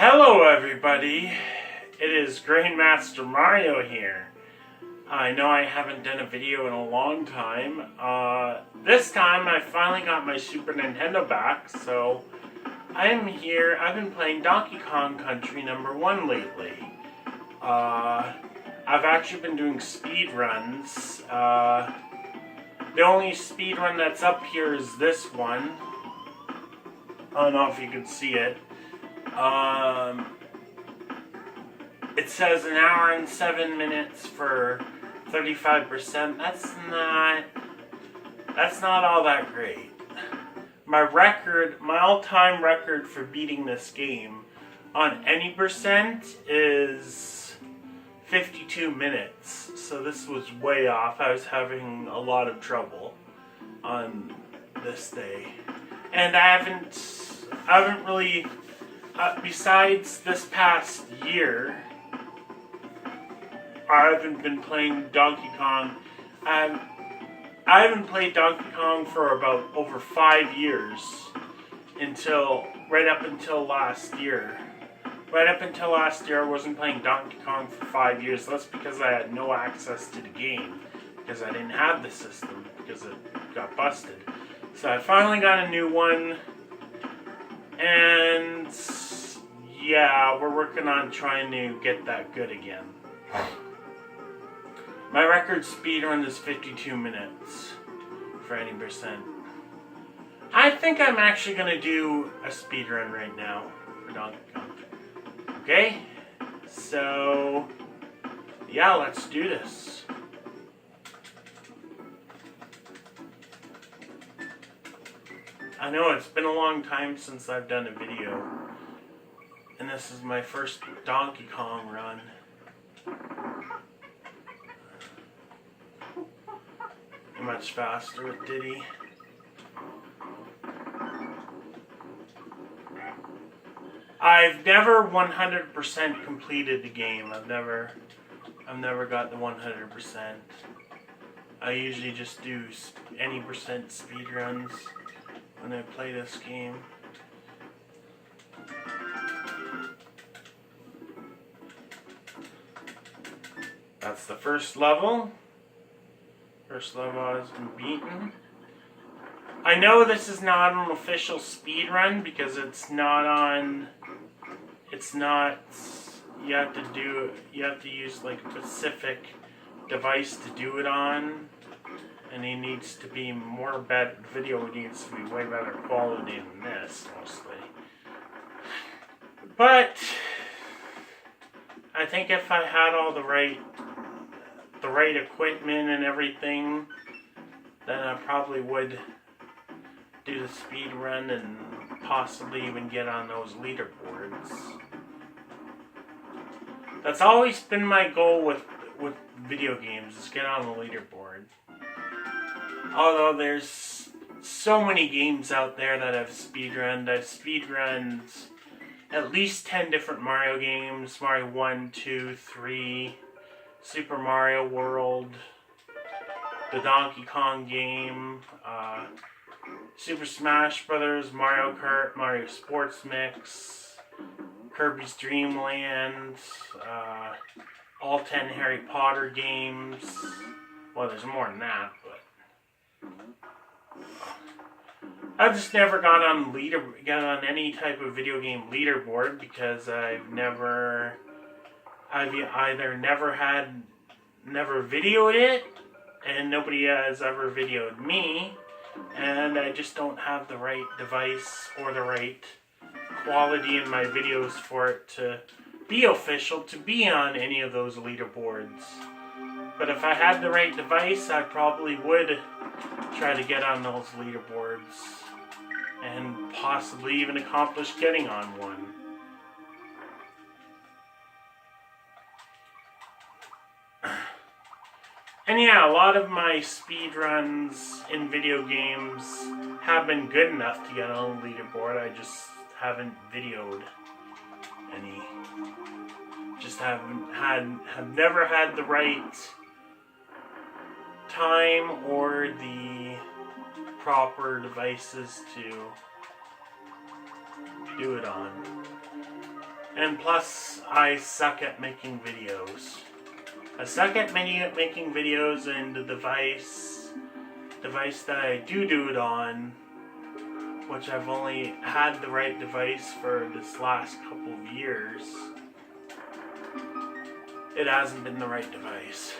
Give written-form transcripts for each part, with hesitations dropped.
Hello everybody, it is Grandmaster Mario here. I know I haven't done a video in a long time. This time I finally got my Super Nintendo back, so I am here. I've been playing Donkey Kong Country #1 lately. I've actually been doing speed runs. The only speed run that's up here is this one. I don't know if you can see it. It says 1 hour and 7 minutes for 35%. That's not all that great. My all-time record for beating this game on any percent is 52 minutes. So this was way off. I was having a lot of trouble on this day. And I haven't really, besides this past year, I haven't been playing Donkey Kong. I haven't played Donkey Kong for about over 5 years, right up until last year. Right up until last year, I wasn't playing Donkey Kong for 5 years. That's because I had no access to the game, because I didn't have the system, because it got busted. So I finally got a new one, and yeah, we're working on trying to get that good again. My record speedrun is 52 minutes for any percent. I think I'm actually going to do a speedrun right now for Donkey Kong. Okay? So, yeah, let's do this. I know it's been a long time since I've done a video, and this is my first Donkey Kong run. Much faster with Diddy. I've never 100% completed the game. I've never got the 100%. I usually just do any percent speed runs when I play this game. That's the first level. First level has been beaten. I know this is not an official speed run because it's not on. It's not. You have to use like a specific device to do it on, and it needs to be more better. Video needs to be way better quality than this mostly. But I think if I had all the right equipment and everything, then I probably would do the speed run and possibly even get on those leaderboards. That's always been my goal with video games, is get on the leaderboard. Although there's so many games out there that I've speedrunned. I've speedrunned at least 10 different Mario games. Mario 1, 2, 3... Super Mario World, the Donkey Kong game, Super Smash Brothers, Mario Kart, Mario Sports Mix, Kirby's Dream Land, all 10 Harry Potter games. Well, there's more than that, but I've just never got on any type of video game leaderboard because I've either never videoed it, and nobody has ever videoed me, and I just don't have the right device or the right quality in my videos for it to be official, to be on any of those leaderboards. But if I had the right device, I probably would try to get on those leaderboards, and possibly even accomplish getting on one. And yeah, a lot of my speedruns in video games have been good enough to get on the leaderboard. I just haven't videoed any. Just have never had the right time or the proper devices to do it on. And plus, I suck at making videos. I suck at making videos, and the device that I do it on, which I've only had the right device for this last couple of years, it hasn't been the right device.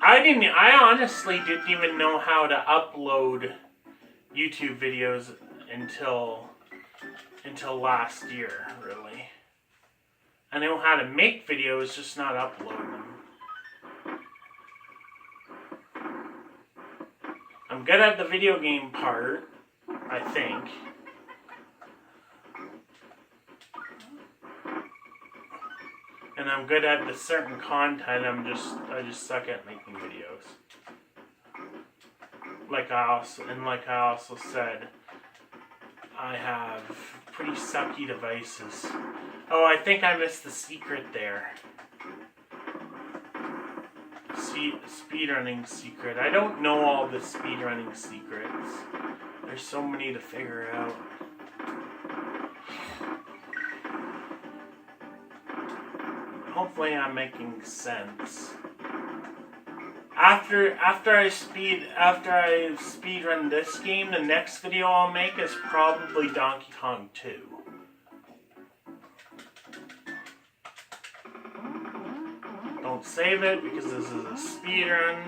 I honestly didn't even know how to upload YouTube videos until last year, really. I know how to make videos, just not upload them. I'm good at the video game part, I think. And I'm good at the certain content, I just suck at making videos. Like I also said, I have pretty sucky devices. Oh, I think I missed the secret there. Speedrunning secret. I don't know all the speedrunning secrets. There's so many to figure out. Hopefully I'm making sense. After I speedrun this game, the next video I'll make is probably Donkey Kong 2. Don't save it because this is a speedrun.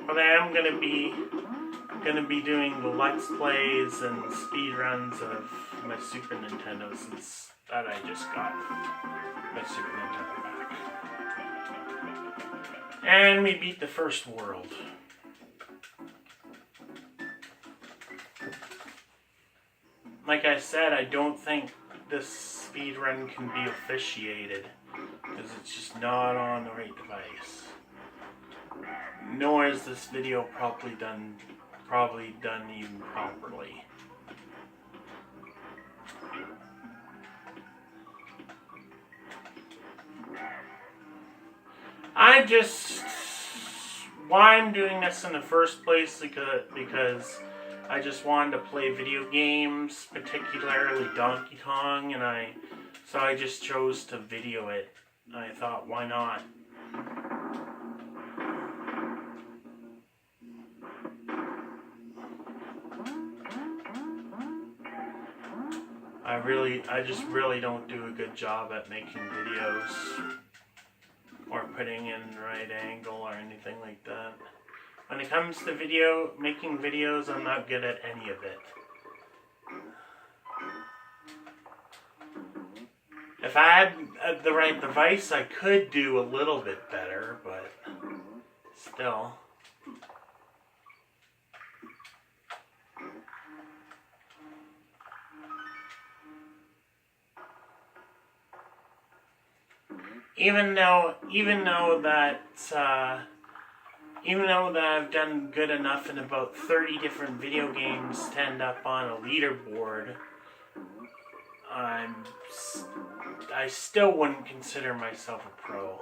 But I am gonna be doing the Let's Plays and speedruns of my Super Nintendo, since that I just got my Super Nintendo back. And we beat the first world. Like I said, I don't think this speedrun can be officiated, because it's just not on the right device. Nor is this video probably done even properly. Why I'm doing this in the first place, because I just wanted to play video games, particularly Donkey Kong, so I just chose to video it. I thought, why not? I just really don't do a good job at making videos or putting in the right angle or anything like that. When it comes to making videos, I'm not good at any of it. If I had the right device, I could do a little bit better, but still. Even though that I've done good enough in about 30 different video games to end up on a leaderboard, I still wouldn't consider myself a pro.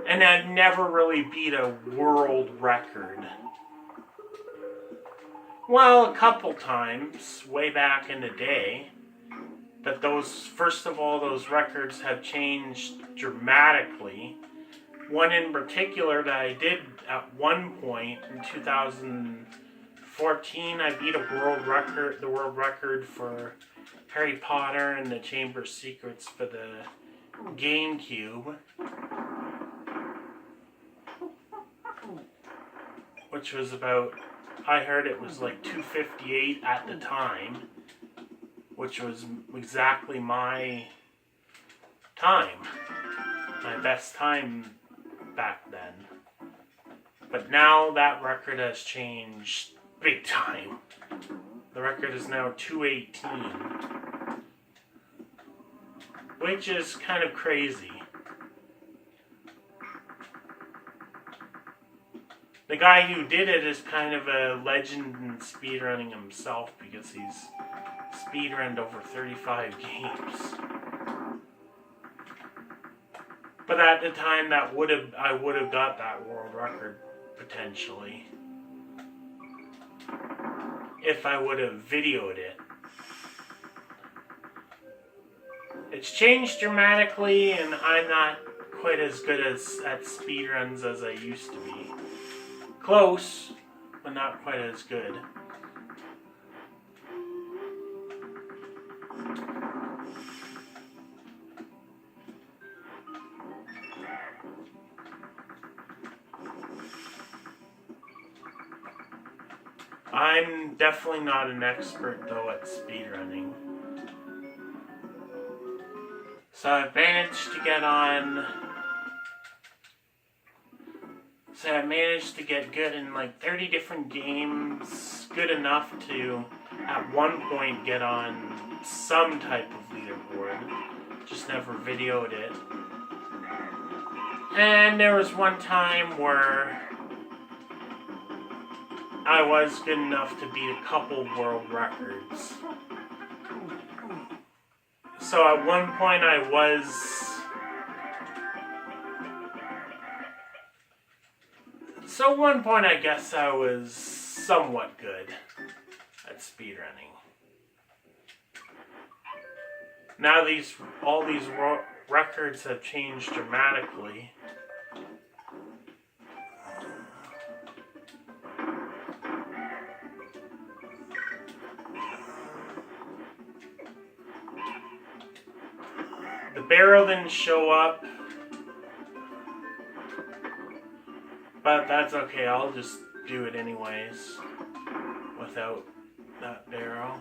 And I've never really beat a world record. Well, a couple times, way back in the day. But those records have changed dramatically. One in particular that I did at one point in 2014, I beat the world record for Harry Potter and the Chamber of Secrets for the GameCube, which was I heard it was like 258 at the time, which was exactly my time, my best time back then. But now that record has changed big time. The record is now 218, which is kind of crazy. The guy who did it is kind of a legend in speedrunning himself, because he's speedrunned over 35 games. But at the time, I would have got that world record potentially. if I would have videoed it. It's changed dramatically, and I'm not quite as good at speedruns as I used to be. Close, but not quite as good. I'm definitely not an expert though at speedrunning. So I've managed to get on. So I managed to get good in like 30 different games, good enough to at one point get on some type of leaderboard. Just never videoed it. And there was one time where I was good enough to beat a couple world records. So at one point I guess I was somewhat good at speedrunning. Now all these records have changed dramatically. The barrel didn't show up, but that's okay, I'll just do it anyways without that barrel.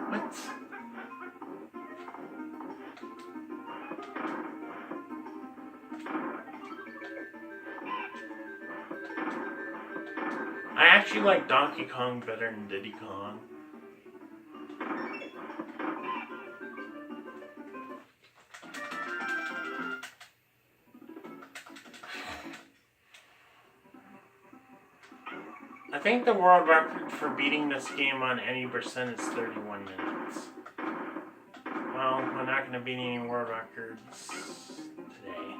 What? I actually like Donkey Kong better than Diddy Kong. I think the world record for beating this game on any percent is 31 minutes. Well, we're not going to beat any world records today.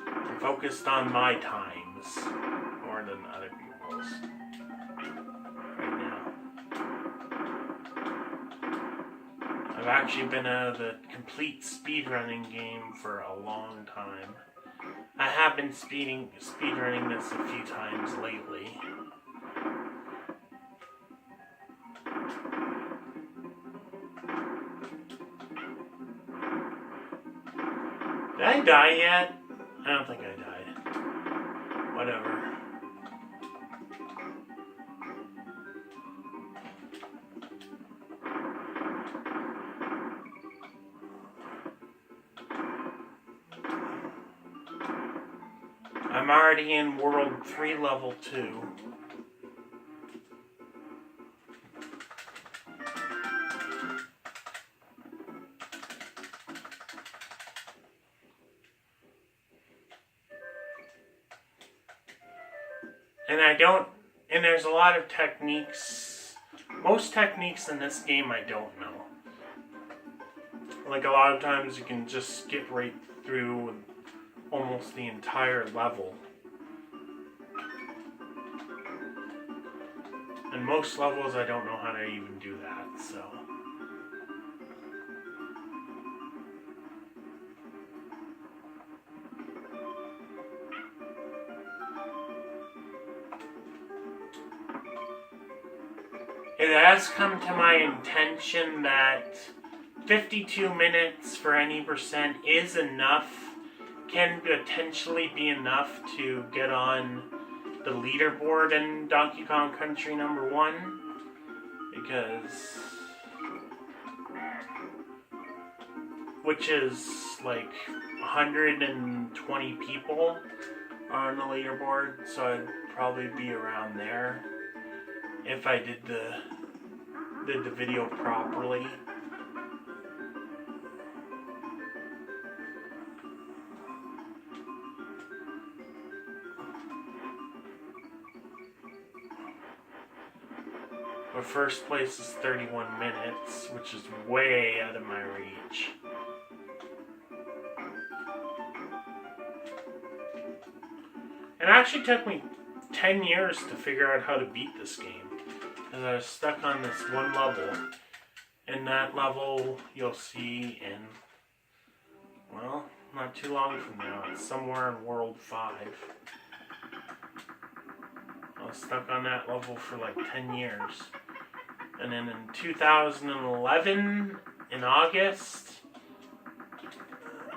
I'm focused on my times more than other people's right now. I've actually been out of the complete speedrunning game for a long time. I have been speedrunning this a few times lately. Did I die yet? I don't think I died. Whatever. I'm already in World 3 Level 2. And there's a lot of techniques. Most techniques in this game I don't know. Like a lot of times you can just skip right through almost the entire level. And most levels I don't know how to even do that, so. It has come to my intention that 52 minutes for any percent is enough, can potentially be enough to get on the leaderboard in Donkey Kong Country number 1, because, which is like 120 people are on the leaderboard, so I'd probably be around there if I did the video properly. But first place is 31 minutes, which is way out of my reach. It actually took me 10 years to figure out how to beat this game. Because I was stuck on this one level. And that level you'll see in, well, not too long from now. It's somewhere in World 5. I was stuck on that level for like 10 years. And then in 2011, in August,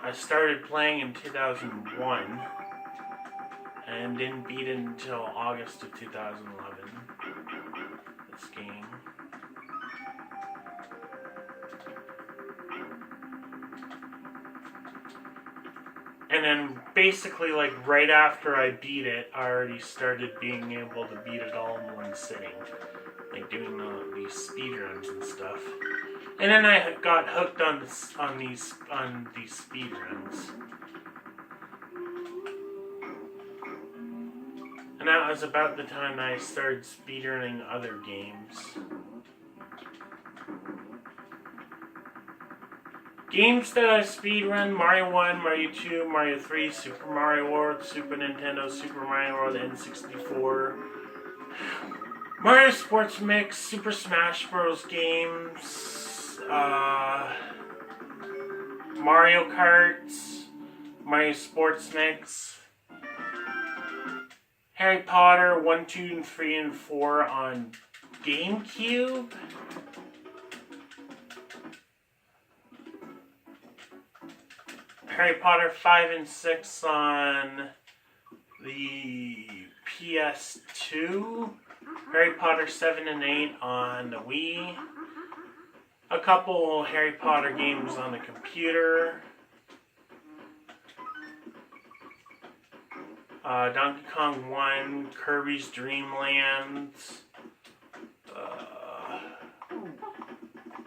I started playing in 2001. And didn't beat it until August of 2011. This game. And then basically like right after I beat it, I already started being able to beat it all in one sitting. Like doing these speedruns and stuff. And then I got hooked on these speedruns. And that was about the time I started speedrunning other games. Games that I speedrun: Mario 1, Mario 2, Mario 3, Super Mario World, Super Nintendo, Super Mario World, N64, Mario Sports Mix, Super Smash Bros. Games, Mario Kart, Mario Sports Mix, Harry Potter 1, 2, and 3, and 4 on GameCube. Harry Potter 5 and 6 on the PS2. Harry Potter 7 and 8 on the Wii. A couple Harry Potter games on the computer. Donkey Kong 1, Kirby's Dream Land,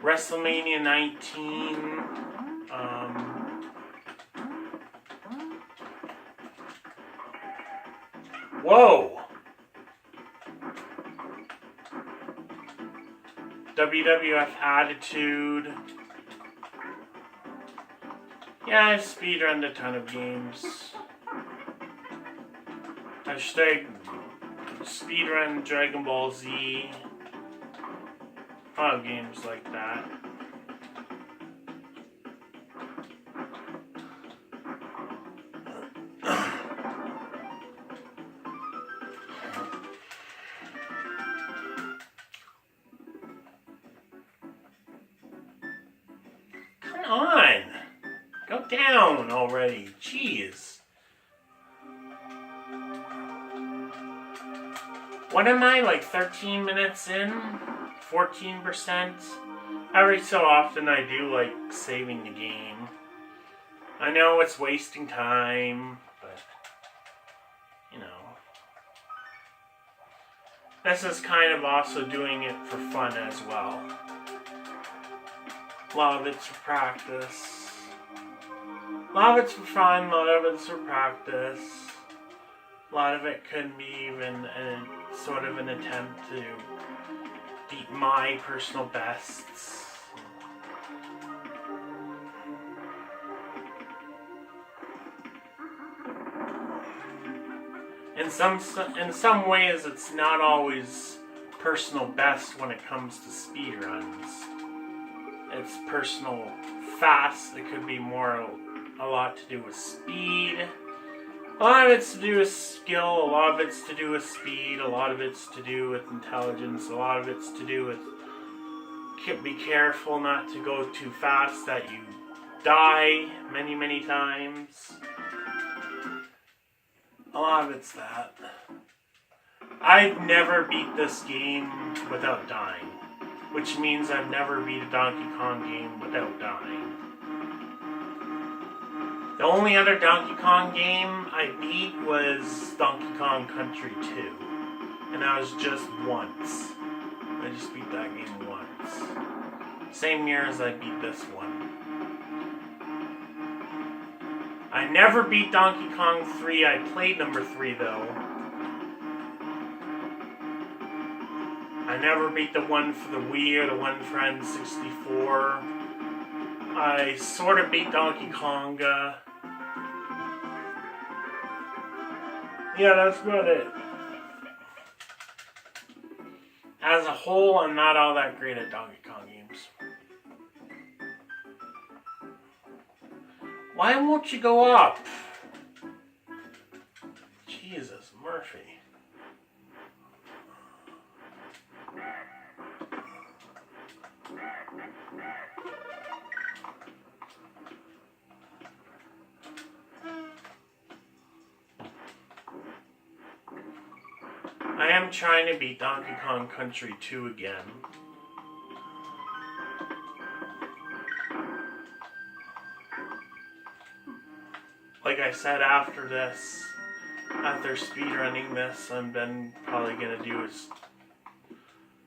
WrestleMania 19, whoa! WWF Attitude. Yeah, I've speedrunned a ton of games. I should speedrun Dragon Ball Z. A lot of games like that. Come on! Go down already. Jeez. What am I, like 13 minutes in? 14%? Every so often I do like saving the game. I know it's wasting time, but, you know. This is kind of also doing it for fun as well. A lot of it's for practice. A lot of it's for fun, a lot of it's for practice. A lot of it could be even sort of an attempt to beat my personal bests. In some ways, it's not always personal best when it comes to speedruns. It's personal fast. It could be a lot to do with speed. A lot of it's to do with skill, a lot of it's to do with speed, a lot of it's to do with intelligence, a lot of it's to do with be careful not to go too fast that you die many, many times. A lot of it's that. I've never beat this game without dying, which means I've never beat a Donkey Kong game without dying. The only other Donkey Kong game I beat was Donkey Kong Country 2. And that was just once. I just beat that game once. Same year as I beat this one. I never beat Donkey Kong 3. I played number 3 though. I I never beat the one for the Wii or the one for N64. I sort of beat Donkey Konga. Yeah, that's about it. As a whole, I'm not all that great at Donkey Kong games. Why won't you go up? Jesus, Murphy. I am trying to beat Donkey Kong Country 2 again. Like I said, after speedrunning this, I'm then probably going to do a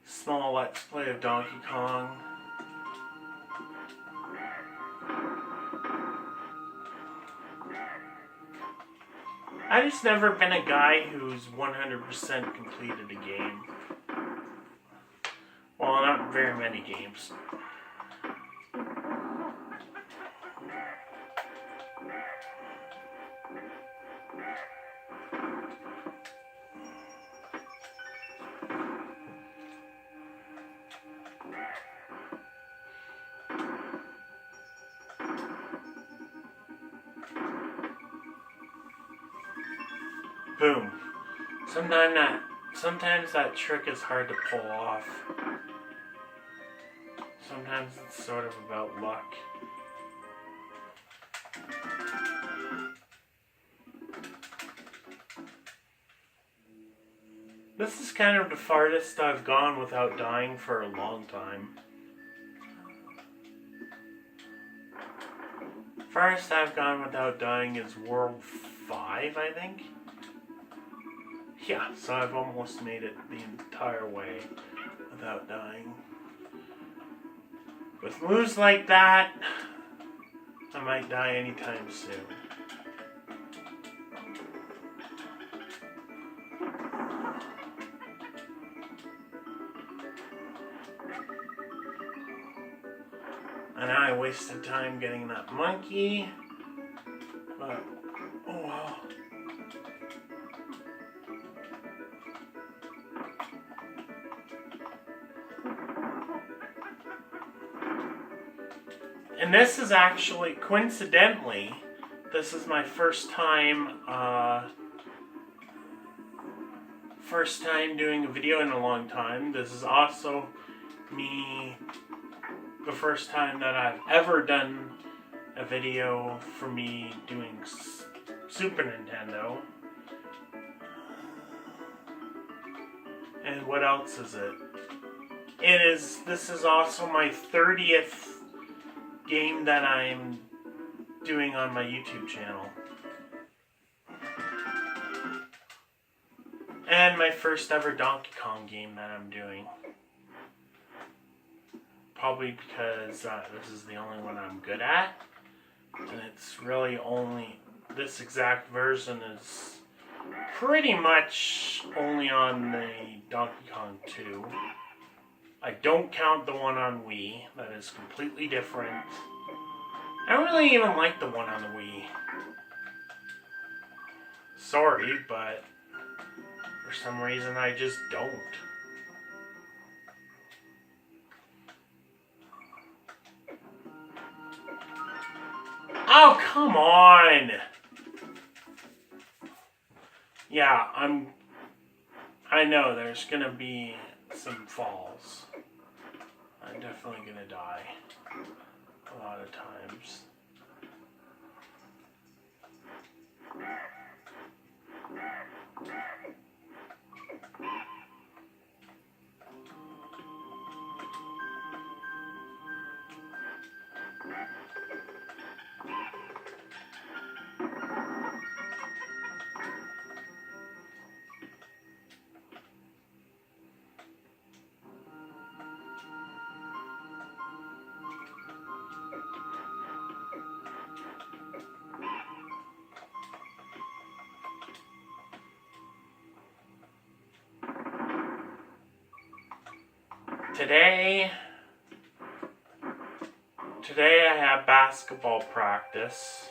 small Let's Play of Donkey Kong. I've just never been a guy who's 100% completed a game. Well, not very many games. Boom. Sometimes that trick is hard to pull off. Sometimes it's sort of about luck. This is kind of the farthest I've gone without dying for a long time. Farthest I've gone without dying is World 5, I think. Yeah, so I've almost made it the entire way without dying. With moves like that, I might die anytime soon. And I wasted time getting that monkey, but oh well. And this is actually, coincidentally, this is my first time doing a video in a long time. This is also the first time that I've ever done a video for me doing Super Nintendo. And what else is it? This is also my 30th game that I'm doing on my YouTube channel. And my first ever Donkey Kong game that I'm doing. Probably because this is the only one I'm good at. And it's really only, this exact version is pretty much only on the Donkey Kong 2. I don't count the one on Wii. That is completely different. I don't really even like the one on the Wii. Sorry, but for some reason I just don't. Oh, come on! Yeah, I know there's gonna be some falls. I'm definitely gonna die a lot of times. Today I have basketball practice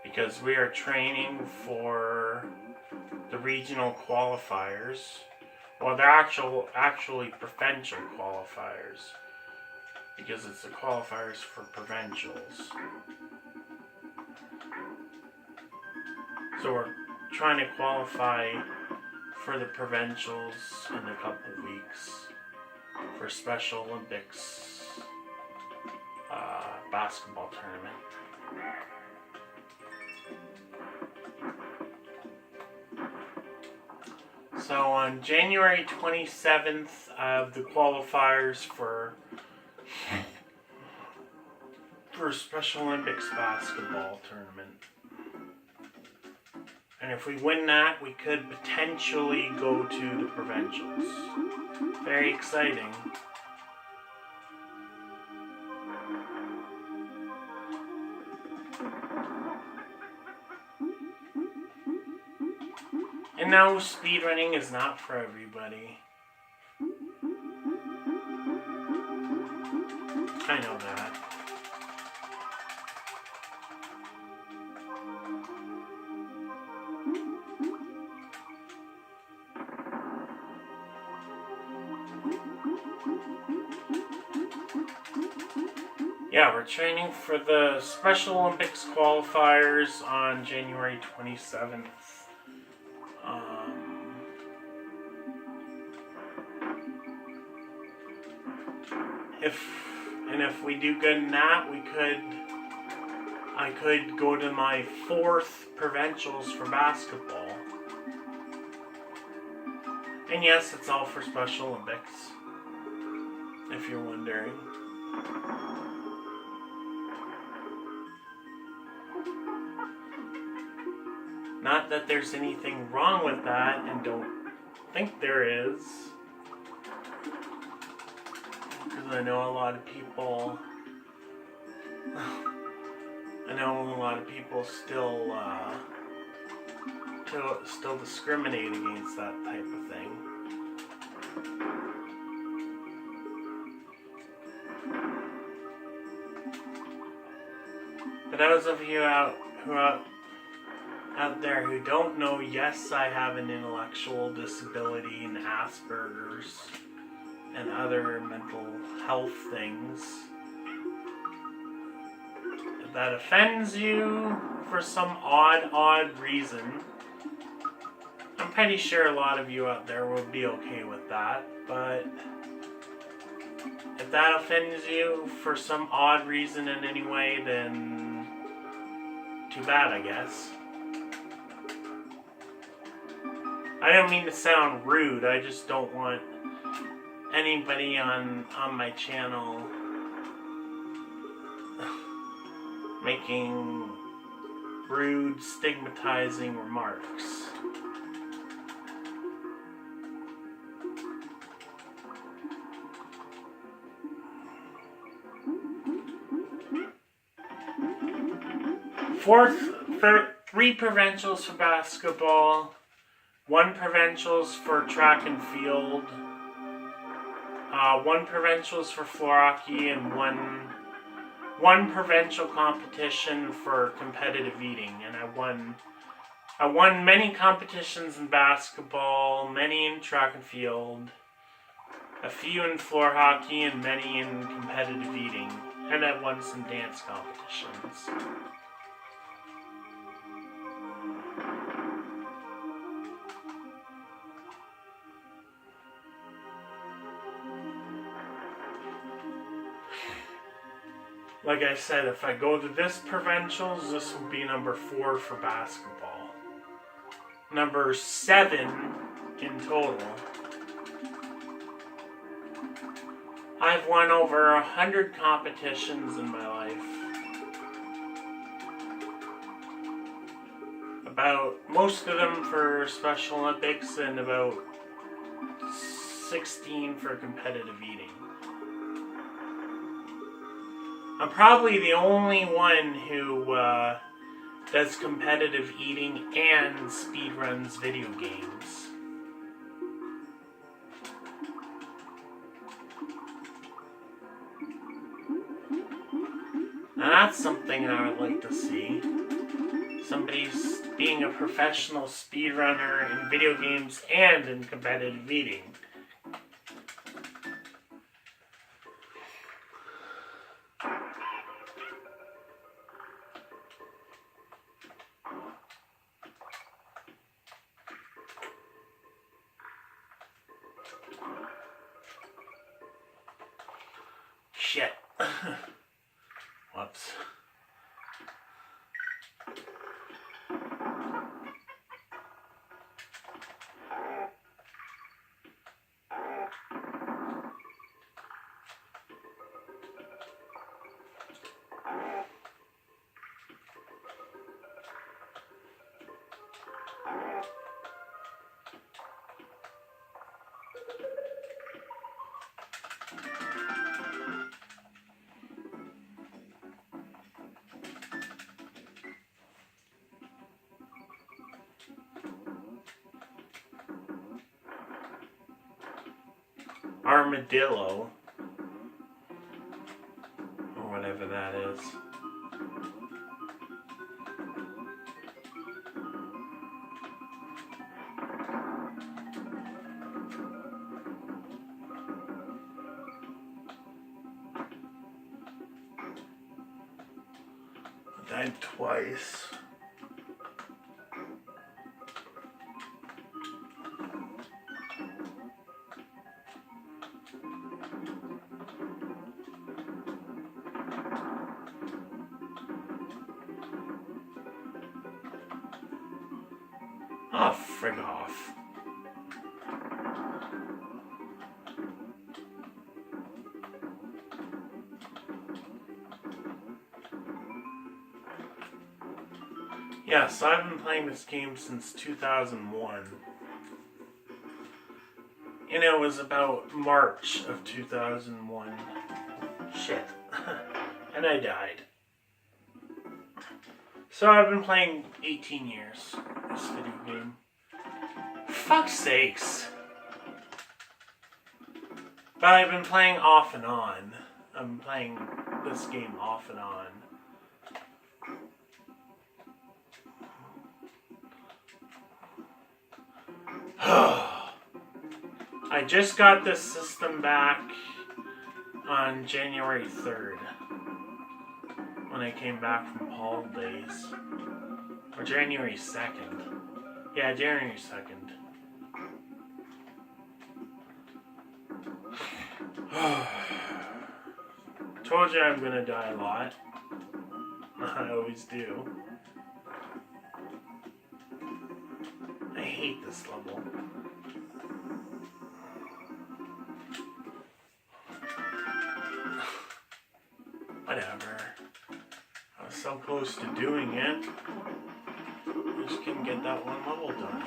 because we are training for the regional qualifiers. Well, they're actually provincial qualifiers because it's the qualifiers for provincials. So we're trying to qualify for the provincials in a couple weeks for Special Olympics basketball tournament. So on January 27th of the qualifiers for Special Olympics basketball tournament. And if we win that, we could potentially go to the provincials. Very exciting. And no, speedrunning is not for everybody. I know that. Yeah, we're training for the Special Olympics qualifiers on January 27th. If we do good in that, I could go to my 4th provincials for basketball. And yes, it's all for Special Olympics, if you're wondering. Not that there's anything wrong with that, and don't think there is. Because I know a lot of people still discriminate against that type of thing. For those of you out there who don't know, yes, I have an intellectual disability and Asperger's and other mental health things. If that offends you for some odd reason, I'm pretty sure a lot of you out there will be okay with that, but if that offends you for some odd reason in any way, then too bad, I guess. I don't mean to sound rude, I just don't want anybody on my channel making rude, stigmatizing remarks. Three provincials for basketball, 1 provincials for track and field, 1 provincials for floor hockey, and one provincial competition for competitive eating. And I won many competitions in basketball, many in track and field, a few in floor hockey, and many in competitive eating. And I won some dance competitions. Like I said, if I go to this provincials, this will be number 4 for basketball. Number 7 in total. I've won over 100 competitions in my life. Most of them for Special Olympics and about 16 for competitive eating. I'm probably the only one who does competitive eating and speedruns video games. that's something I would like to see. Somebody's being a professional speedrunner in video games and in competitive eating. Shit. Whoops. Armadillo, or whatever that is. I died twice. Oh, frig off. Yeah, so I've been playing this game since 2001. And it was about March of 2001. Shit. And I died. So I've been playing 18 years, this video game. Fuck's sakes. But I've been playing off and on. I'm playing this game off and on. I just got this system back on January 3rd. When I came back from holidays. Or January 2nd. Yeah, January 2nd. Told you I'm gonna die a lot. I always do. I hate this level. Whatever. I was so close to doing it. I just couldn't get that one level done.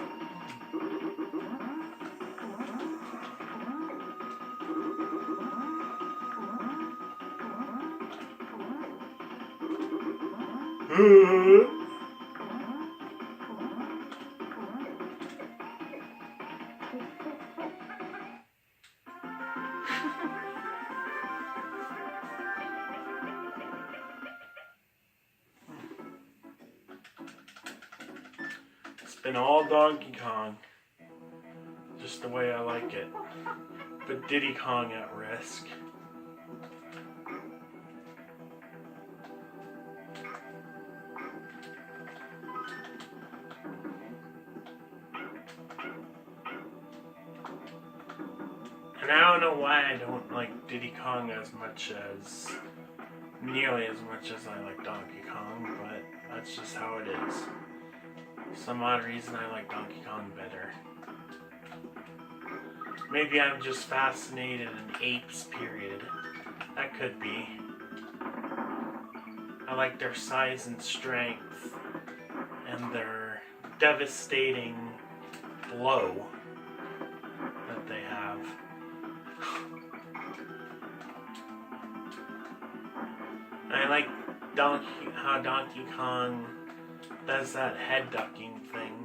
It's been all Donkey Kong. Just the way I like it. But Diddy Kong at risk. And I don't know why I don't like Diddy Kong as much as, nearly as much as I like Donkey Kong, but that's just how it is. For some odd reason I like Donkey Kong better. Maybe I'm just fascinated in apes, period. That could be. I like their size and strength, and their devastating blow that they have. I like how Donkey Kong does that head ducking thing.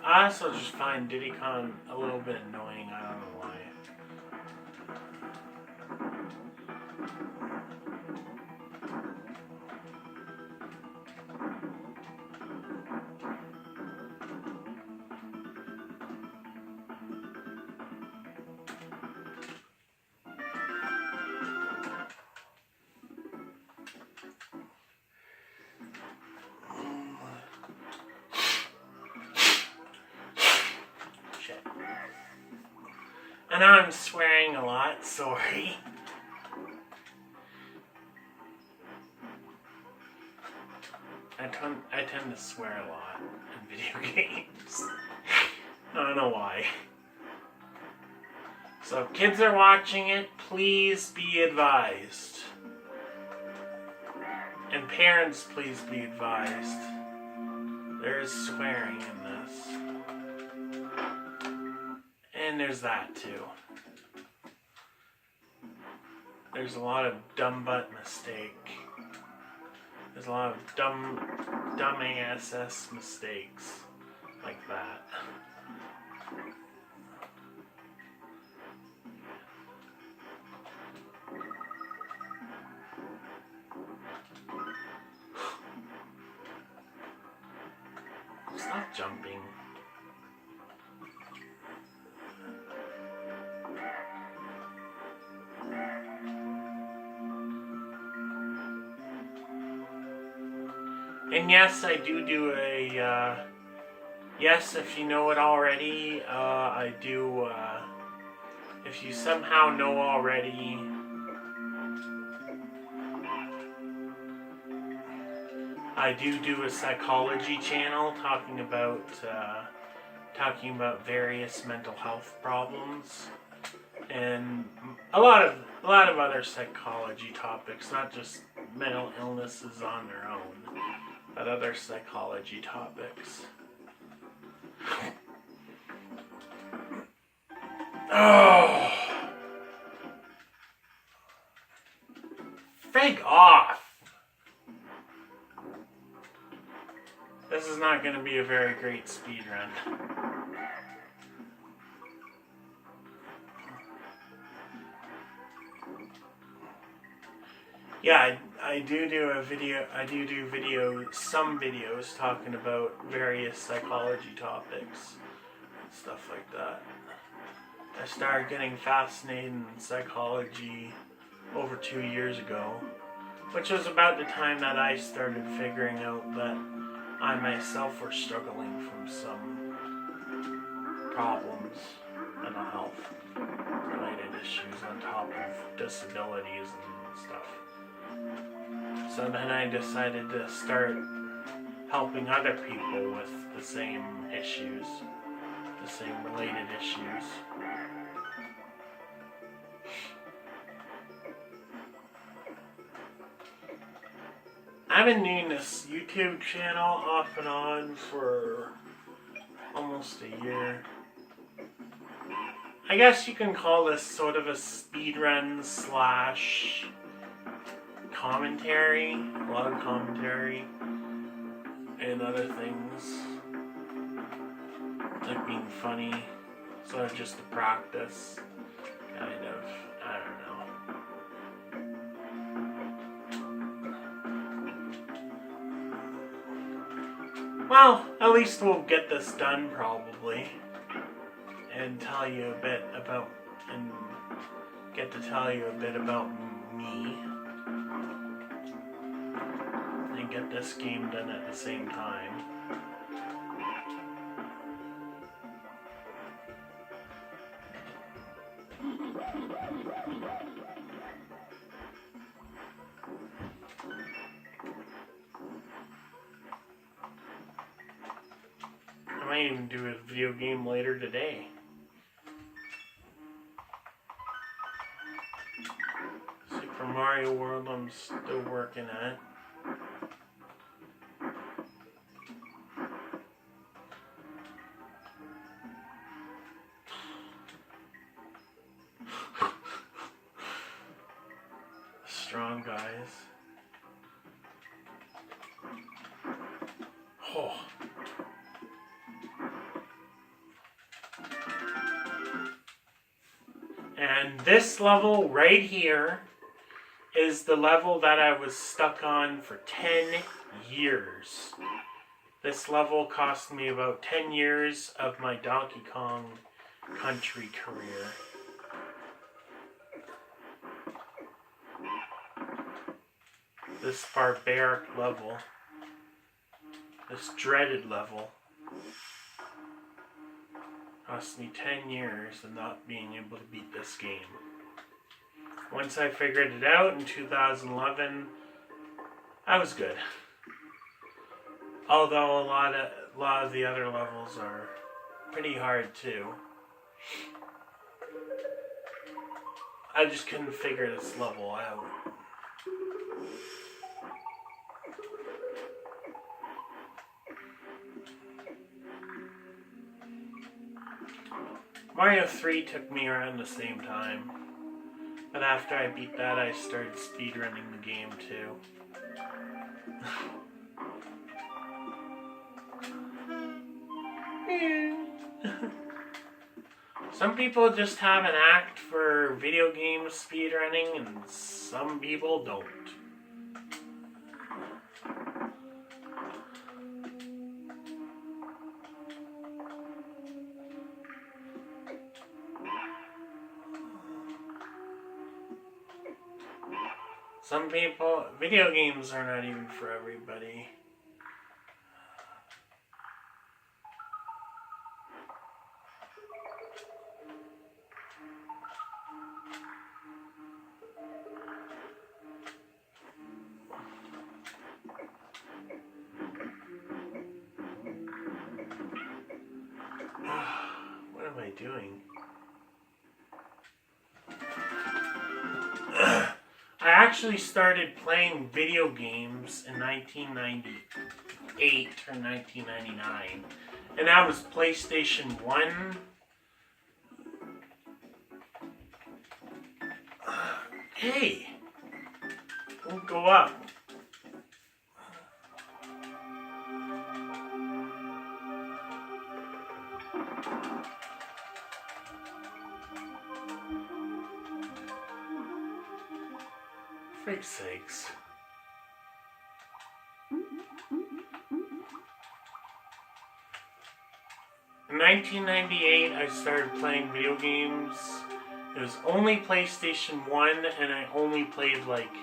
I also just find Diddy Kong a little bit annoying. I don't know why. I know I'm swearing a lot, sorry. I tend to swear a lot in video games. I don't know why. So if kids are watching it, please be advised. And parents, please be advised. There is swearing in this. And there's that too. There's a lot of dumb butt mistake. There's a lot of dumb ass mistakes like that. Stop jumping. And yes, I do a, yes, if you know it already, I do, if you somehow know already, I do a psychology channel talking about various mental health problems and a lot of other psychology topics, not just mental illnesses on their own, but other psychology topics. Oh, fake off. This is not going to be a very great speedrun. Yeah, I do some videos talking about various psychology topics and stuff like that. I started getting fascinated in psychology over 2 years ago, which was about the time that I started figuring out that I myself were struggling from some problems, mental health related issues on top of disabilities and stuff. So then I decided to start helping other people with the same issues, the same related issues. I've been doing this YouTube channel off and on for almost a year. I guess you can call this sort of a speedrun slash commentary, a lot of commentary and other things, like being funny, sort of just to practice, kind of, I don't know. Well, at least we'll get this done probably, and tell you a bit about, and get to tell you a bit about me, and get this game done at the same time. I might even do a video game later today. Super Mario World I'm still working at. Strong guys. Oh. And this level right here is the level that I was stuck on for 10 years. This level cost me about 10 years of my Donkey Kong Country career. This barbaric level. This dreaded level. Cost me 10 years of not being able to beat this game. Once I figured it out in 2011, I was good. Although a lot of the other levels are pretty hard too. I just couldn't figure this level out. Mario 3 took me around the same time. But after I beat that, I started speedrunning the game too. Some people just have an act for video game speedrunning, and some people don't. Some people, video games are not even for everybody. What am I doing? I actually started playing video games in 1998 or 1999, and that was PlayStation 1. Hey, don't go up. Freak's sakes. In 1998, I started playing video games. It was only PlayStation 1, and I only played like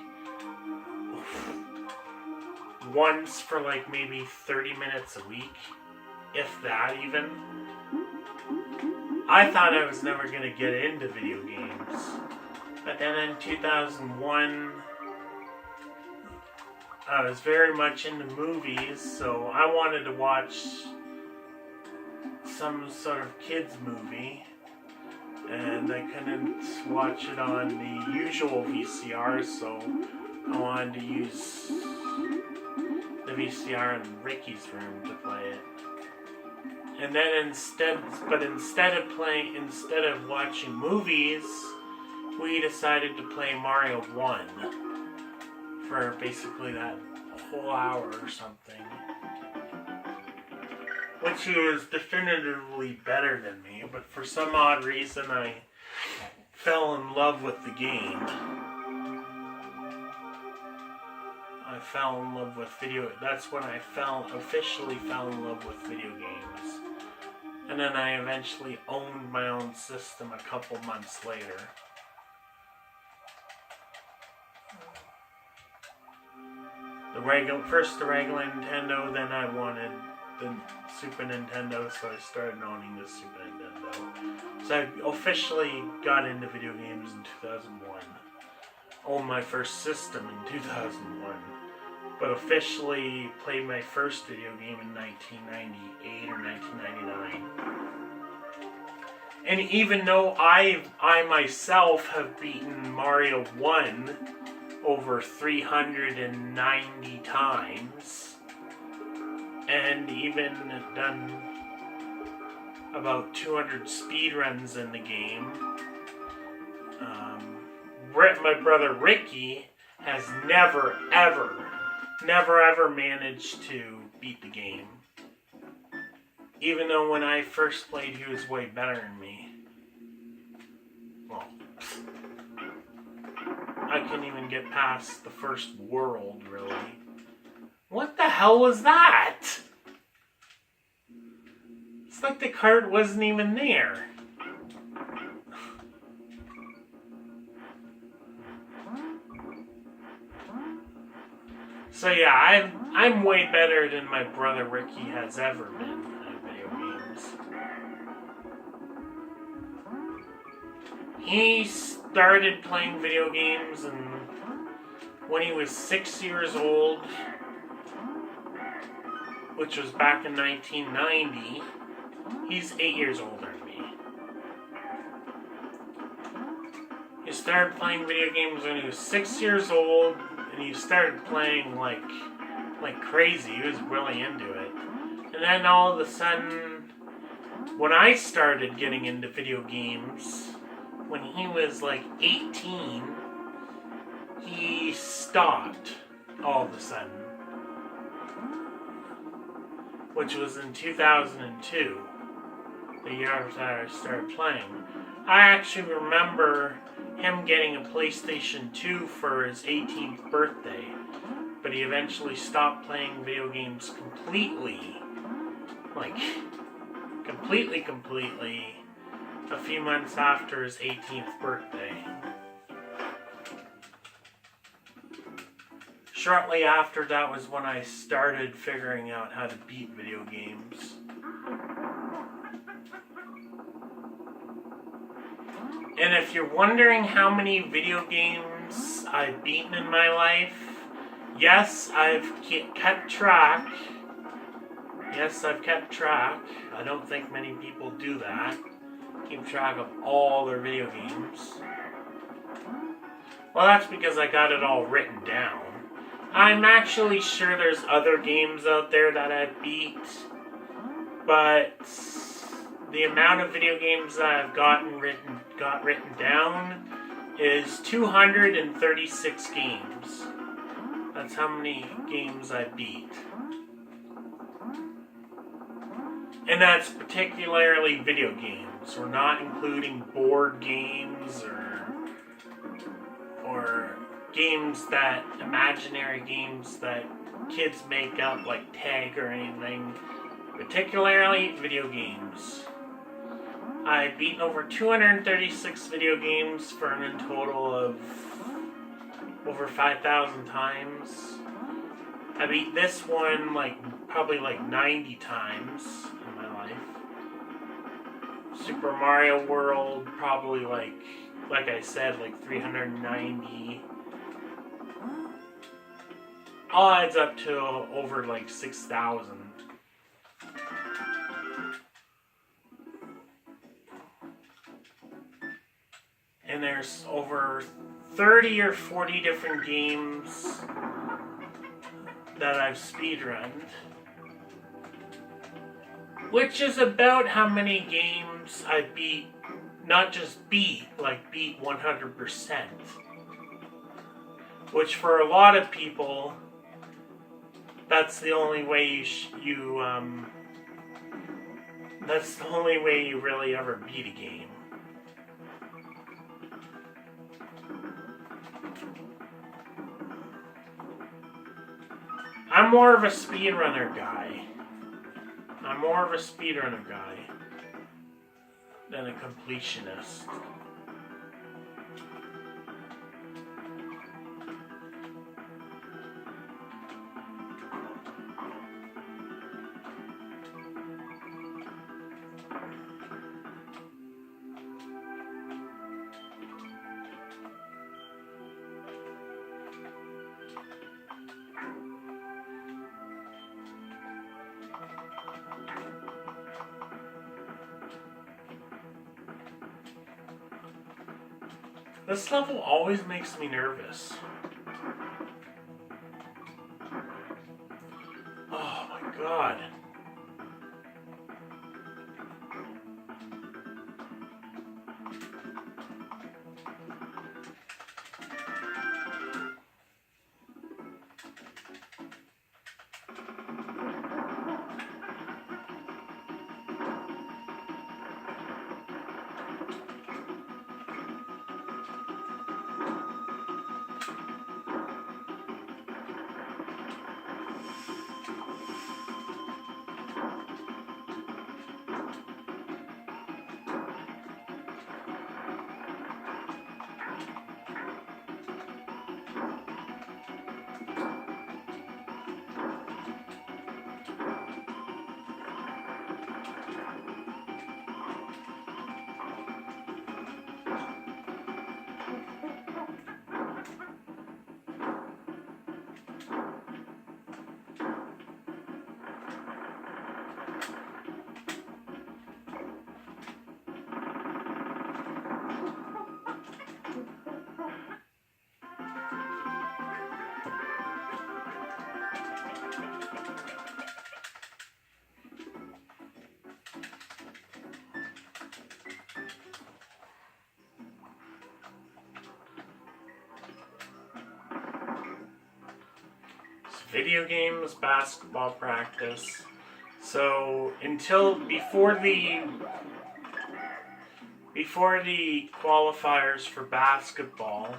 once for like maybe 30 minutes a week, if that even. I thought I was never going to get into video games. But then in 2001, I was very much into movies, so I wanted to watch some sort of kids movie, and I couldn't watch it on the usual VCR, so I wanted to use the VCR in Ricky's room to play it. And then instead of watching movies, we decided to play Mario 1 for basically that whole hour or something. Which he was definitively better than me, but for some odd reason I fell in love with the game. I fell in love with that's when I officially fell in love with video games. And then I eventually owned my own system a couple months later. First the regular Nintendo, then I wanted the Super Nintendo, so I started owning the Super Nintendo. So I officially got into video games in 2001. Owned my first system in 2001. But officially played my first video game in 1998 or 1999. And even though I myself have beaten Mario 1 over 390 times, and even done about 200 speedruns in the game, my brother Ricky has never ever managed to beat the game. Even though when I first played, he was way better than me. Well, I couldn't even get past the first world, really. What the hell was that? It's like the card wasn't even there. So yeah, I'm way better than my brother Ricky has ever been at video games. He started playing video games when he was 6 years old, which was back in 1990. He's 8 years older than me. He started playing video games when he was 6 years old, and he started playing like crazy. He was really into it. And then all of a sudden, when I started getting into video games, when he was like 18, he stopped all of a sudden. Which was in 2002, the year after I started playing. I actually remember him getting a PlayStation 2 for his 18th birthday, but he eventually stopped playing video games completely, a few months after his 18th birthday. Shortly after that was when I started figuring out how to beat video games. And if you're wondering how many video games I've beaten in my life, yes, I've kept track. Yes, I've kept track. I don't think many people do that. Keep track of all their video games. Well, that's because I got it all written down. I'm actually sure there's other games out there that I've beat, but the amount of video games that I've got written down is 236 games. That's how many games I beat. And that's particularly video games. We're not including board games or games that, imaginary games that kids make up like tag or anything. Particularly video games. I've beaten over 236 video games for a total of over 5,000 times. I beat this one probably 90 times in my life. Super Mario World, probably like I said, 390. All adds up to over 6,000. And there's over 30 or 40 different games that I've speedrunned, which is about how many games I beat, not just beat 100%. Which for a lot of people, that's the only way that's the only way you really ever beat a game. I'm more of a speedrunner guy. Than a completionist. This level always makes me nervous. Oh my god. video games, basketball practice. So until before the qualifiers for basketball,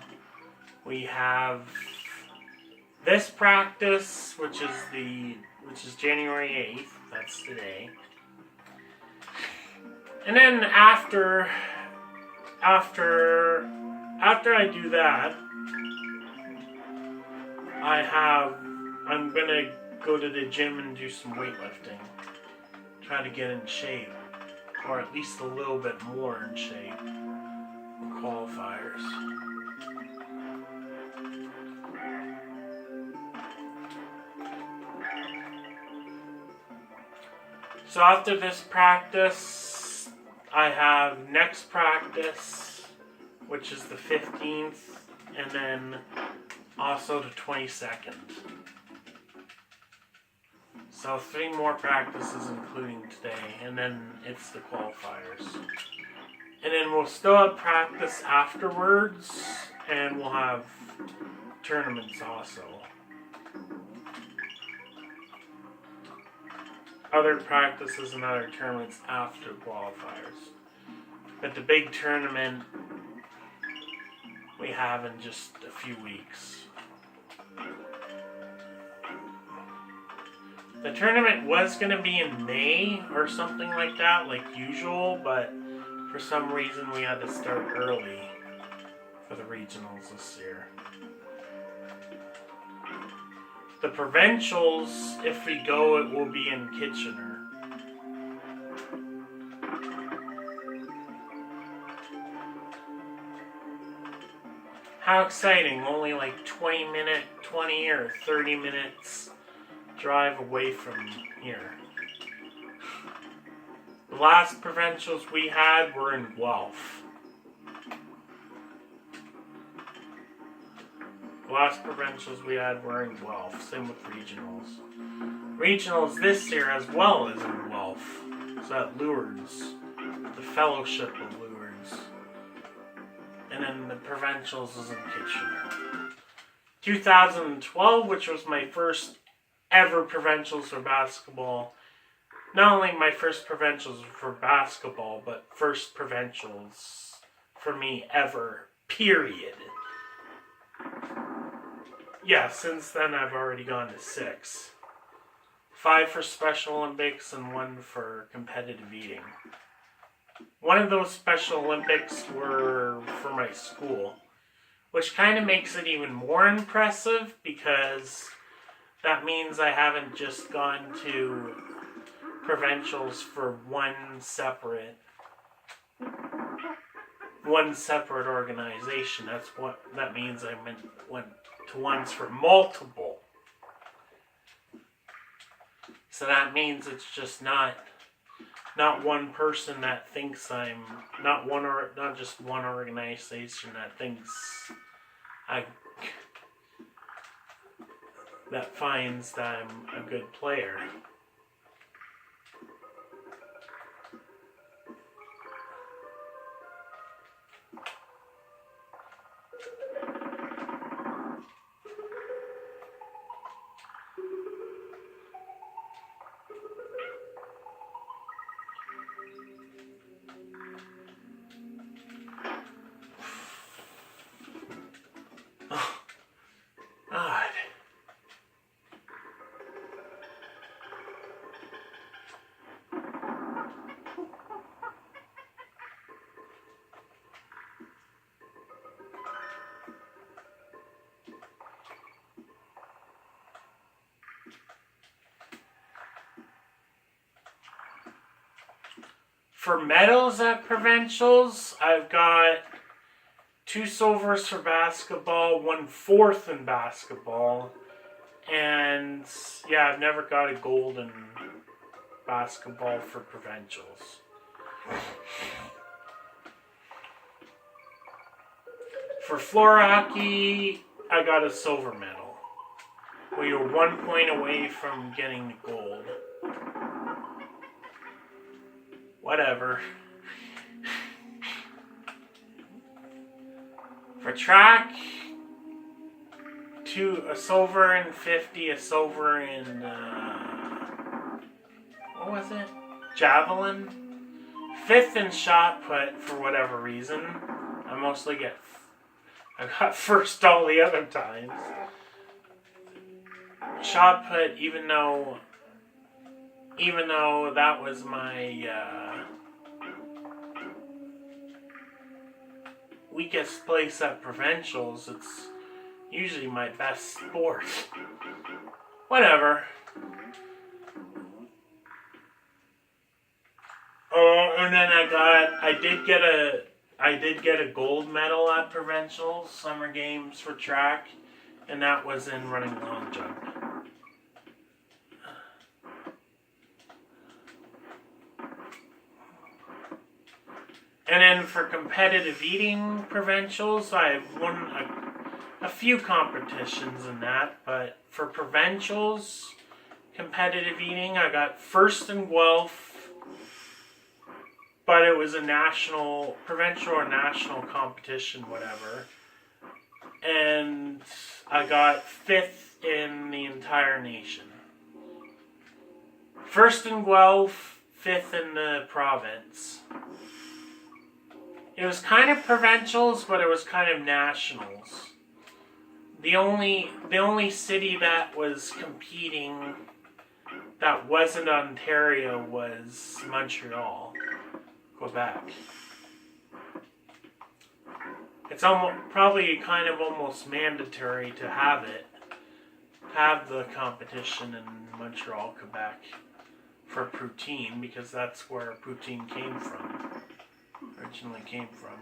we have this practice, which is January 8th. That's today. And then after I do that, I'm gonna go to the gym and do some weightlifting. Try to get in shape, or at least a little bit more in shape for qualifiers. So after this practice, I have next practice, which is the 15th, and then also the 22nd. So 3 more practices including today, and then it's the qualifiers. And then we'll still have practice afterwards, and we'll have tournaments also. Other practices and other tournaments after qualifiers. But the big tournament we have in just a few weeks. The tournament was going to be in May or something like that, like usual, but for some reason we had to start early for the regionals this year. The provincials, if we go, it will be in Kitchener. How exciting, only like 20 or 30 minutes drive away from here. The last provincials we had were in Guelph. The last provincials we had were in Guelph. Same with regionals. Regionals this year as well as in Guelph. So at Lourdes, the Fellowship of Lourdes. And then the provincials is in Kitchener. 2012, which was my first ever provincials for basketball. Not only my first provincials for basketball, but first provincials for me ever, period. Yeah, since then I've already gone to 6. 5 for Special Olympics and 1 for competitive eating. One of those Special Olympics were for my school, which kind of makes it even more impressive because that means I haven't just gone to provincials for one separate organization. That means I went to ones for multiple. So that means it's just not one person that thinks I'm not just one organization that thinks that finds that I'm a good player. God. For medals at provincials, I've got 2 silvers for basketball, 1 fourth in basketball, and yeah, I've never got a gold in basketball for provincials. For floor hockey, I got a silver medal. We were 1 point away from getting the gold. Whatever. For track, a silver in 50, a silver in, what was it? Javelin. 5th in shot put for whatever reason. I got first all the other times. Shot put, even though that was my weakest place at provincials, it's usually my best sport. Whatever. And then I did get a gold medal at provincials, summer games for track, and that was in running long jump. And then for competitive eating provincials, I've won a few competitions in that, but for provincials, competitive eating, I got first in Guelph, but it was a provincial or national competition, whatever. And I got 5th in the entire nation. First in Guelph, 5th in the province. It was kind of provincials, but it was kind of nationals. The only city that was competing that wasn't Ontario was Montreal, Quebec. It's probably kind of almost mandatory to have the competition in Montreal, Quebec for poutine, because that's where poutine originally came from.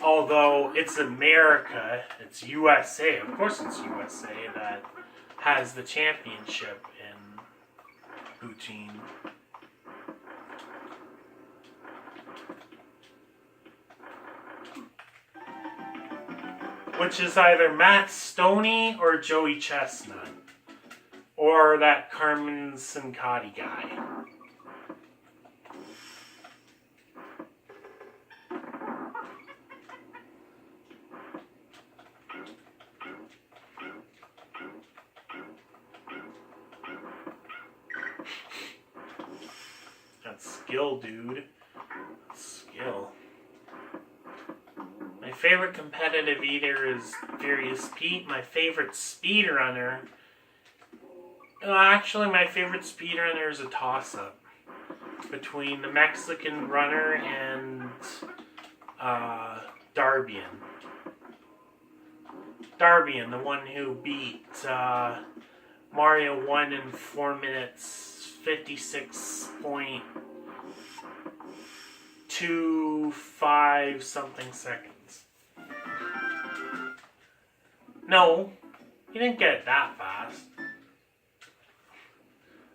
Although it's America, it's USA, of course it's USA that has the championship in poutine. Which is either Matt Stoney or Joey Chestnut. Or that Carmen Sincati guy. That's skill, dude. Skill. My favorite competitive eater is Furious Pete. My favorite speedrunner... actually, my favorite speedrunner is a toss-up between the Mexican runner and Darbian. Darbian, the one who beat Mario 1 in 4 minutes, 56.25 something seconds. No, he didn't get it that fast.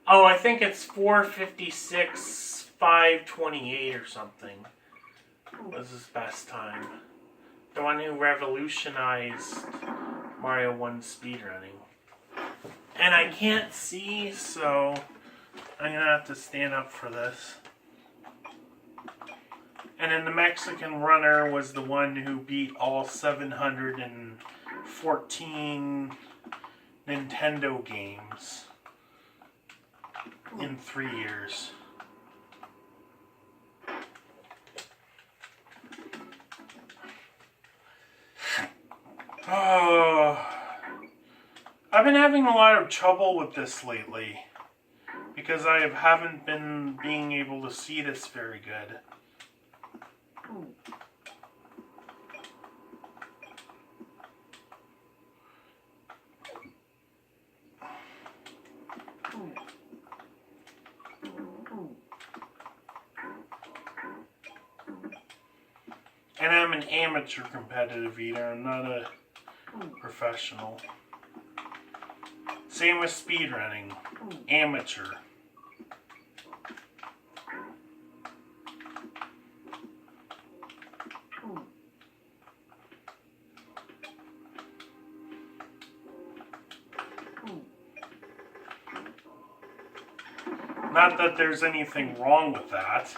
Oh, I think it's 4:56, 5:28 or something. Was his best time. The one who revolutionized Mario 1 speedrunning. And I can't see, so I'm gonna have to stand up for this. And then the Mexican runner was the one who beat all 714 Nintendo games in 3 years. Oh, I've been having a lot of trouble with this lately because I haven't been being able to see this very good. And I'm an amateur competitive eater, I'm not a professional. Same with speedrunning, amateur. Not that there's anything wrong with that.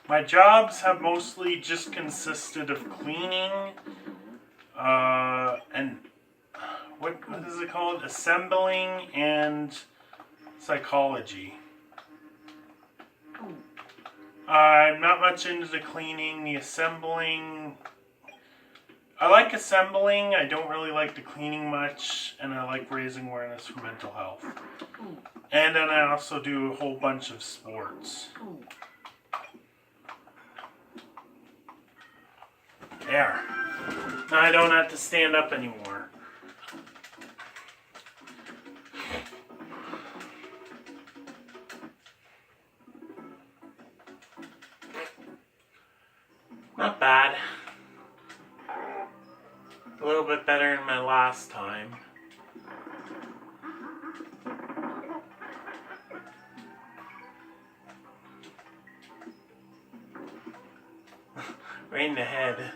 My jobs have mostly just consisted of cleaning, and what is it called? Assembling and psychology. I'm not much into the cleaning, the assembling. I like assembling, I don't really like the cleaning much, and I like raising awareness for mental health. And then I also do a whole bunch of sports. There. Now I don't have to stand up anymore. Not bad. A little bit better than my last time. Right in the head.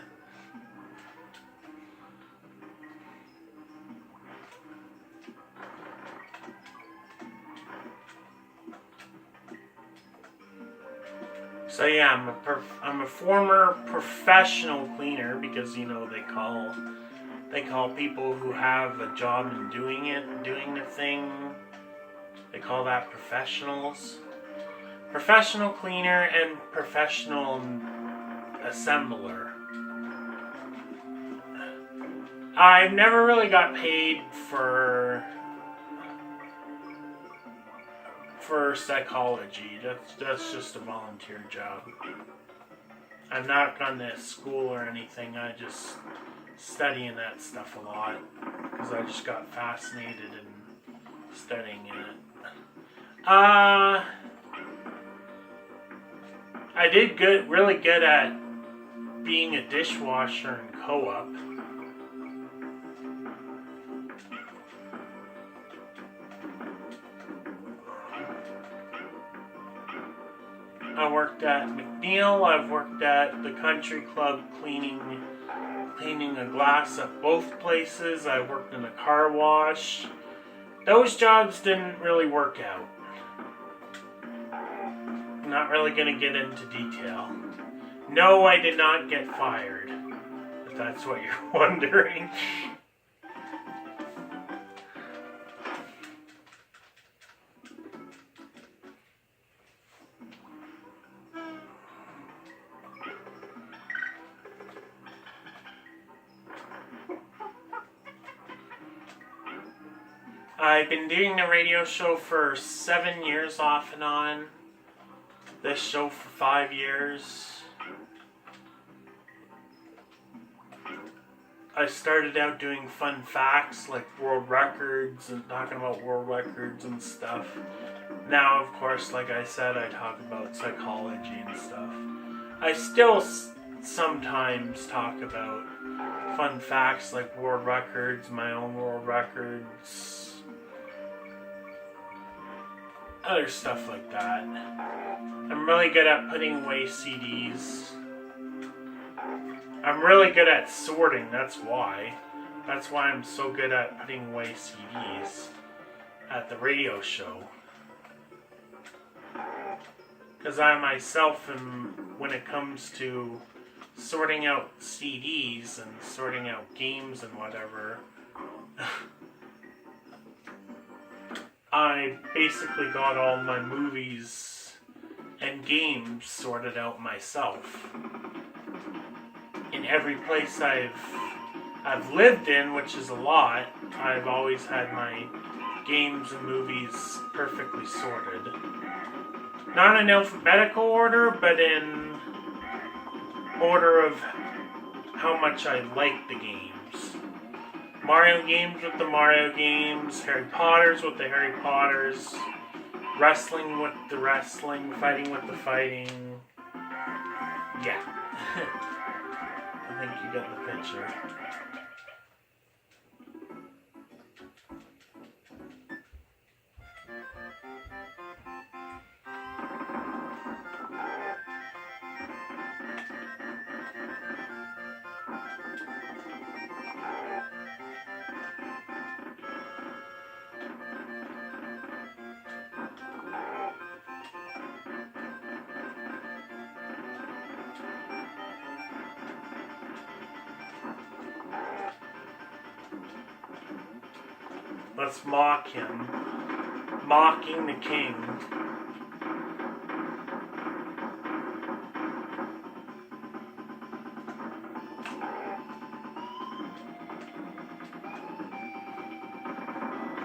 So yeah, I'm a former professional cleaner because they call people who have a job and doing the thing. They call that professionals. Professional cleaner and professional assembler. I've never really got paid for psychology. That's just a volunteer job. I've not gone to school or anything. I just studying that stuff a lot because I just got fascinated in studying it. I did really good at being a dishwasher in co-op. I worked at McNeil. I've worked at the country club cleaning a glass at both places. I worked in a car wash. Those jobs didn't really work out. I'm not really going to get into detail. No, I did not get fired, if that's what you're wondering. I've been doing the radio show for 7 years off and on. This show for 5 years. I started out doing fun facts like world records and talking about world records and stuff. Now, of course, like I said, I talk about psychology and stuff. I still sometimes talk about fun facts like world records, my own world records, other stuff like that. I'm really good at putting away CDs. I'm really good at sorting, that's why. That's why I'm so good at putting away CDs at the radio show. Because I myself am, when it comes to sorting out CDs and sorting out games and whatever, I basically got all my movies and games sorted out myself. In every place I've lived in, which is a lot, I've always had my games and movies perfectly sorted. Not in alphabetical order, but in order of how much I like the games. Mario games with the Mario games, Harry Potters with the Harry Potters, wrestling with the wrestling, fighting with the fighting. Yeah. I think you got the picture. Let's mock him. Mocking the king.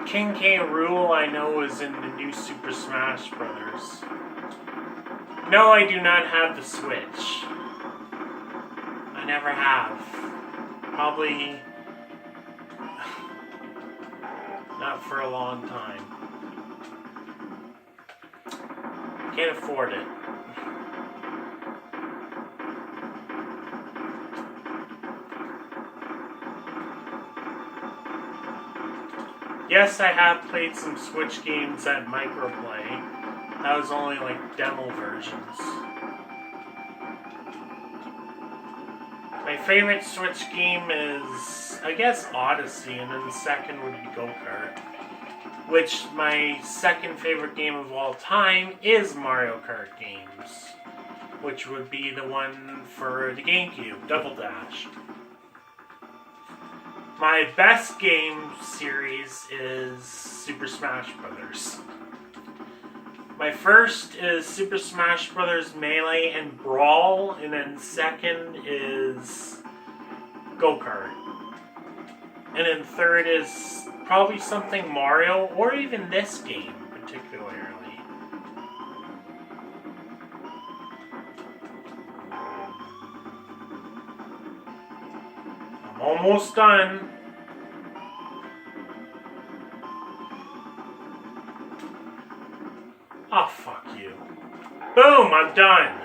King K. Rool, I know, is in the new Super Smash Brothers. No, I do not have the Switch. I never have. Probably not for a long time. Can't afford it. Yes, I have played some Switch games at Microplay. That was only like demo versions. My favorite Switch game is, I guess, Odyssey, and then the second would be Go-Kart. Which, my second favorite game of all time is Mario Kart games. Which would be the one for the GameCube, Double Dash. My best game series is Super Smash Brothers. My first is Super Smash Brothers Melee and Brawl, and then second is Go-Kart. And then third is probably something Mario, or even this game particularly. I'm almost done. Oh, fuck you. Boom, I'm done.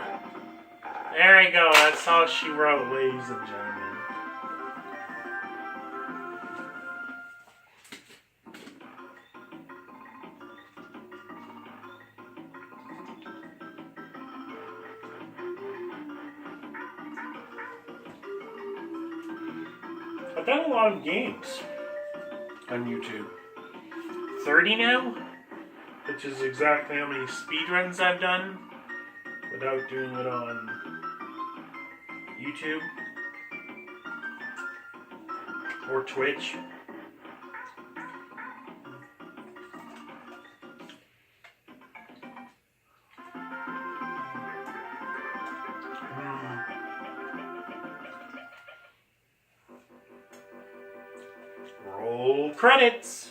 There you go, that's all she wrote, ladies and gentlemen. I've done a lot of games on YouTube. 30 now? Which is exactly how many speedruns I've done without doing it on YouTube or Twitch. Roll credits.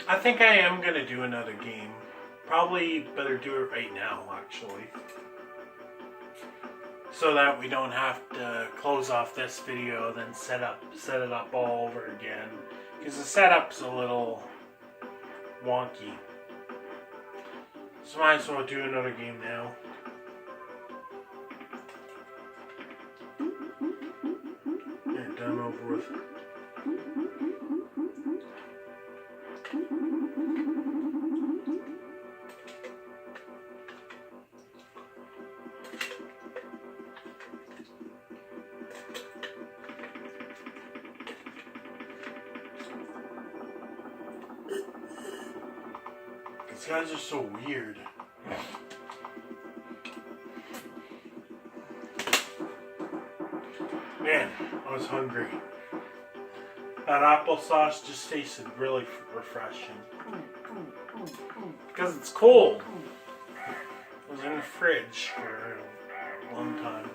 I think I am going to do another game. Probably better do it right now, actually. So that we don't have to close off this video, then set it up all over again. Because the setup's a little wonky. So might as well do another game now. Get done over with. These guys are so weird. Man, I was hungry. That applesauce just tasted really refreshing. Because it's cold. It was in the fridge for a long time.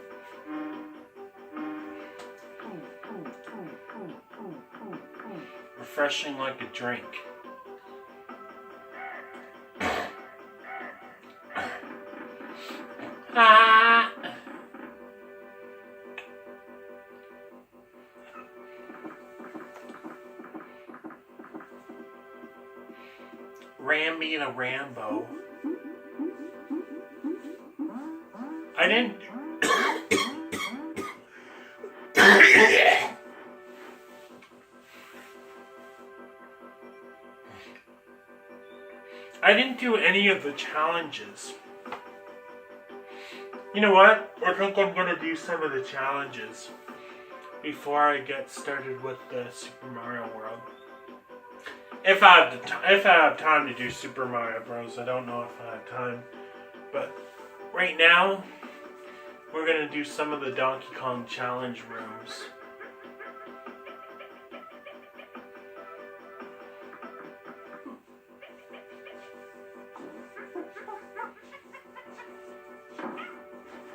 Refreshing like a drink. Ah! Ramby the Rambo. I didn't. I didn't do any of the challenges. You know what? I think I'm gonna do some of the challenges before I get started with the Super Mario World. If I have time to do Super Mario Bros. I don't know if I have time, but right now we're gonna do some of the Donkey Kong challenge rooms.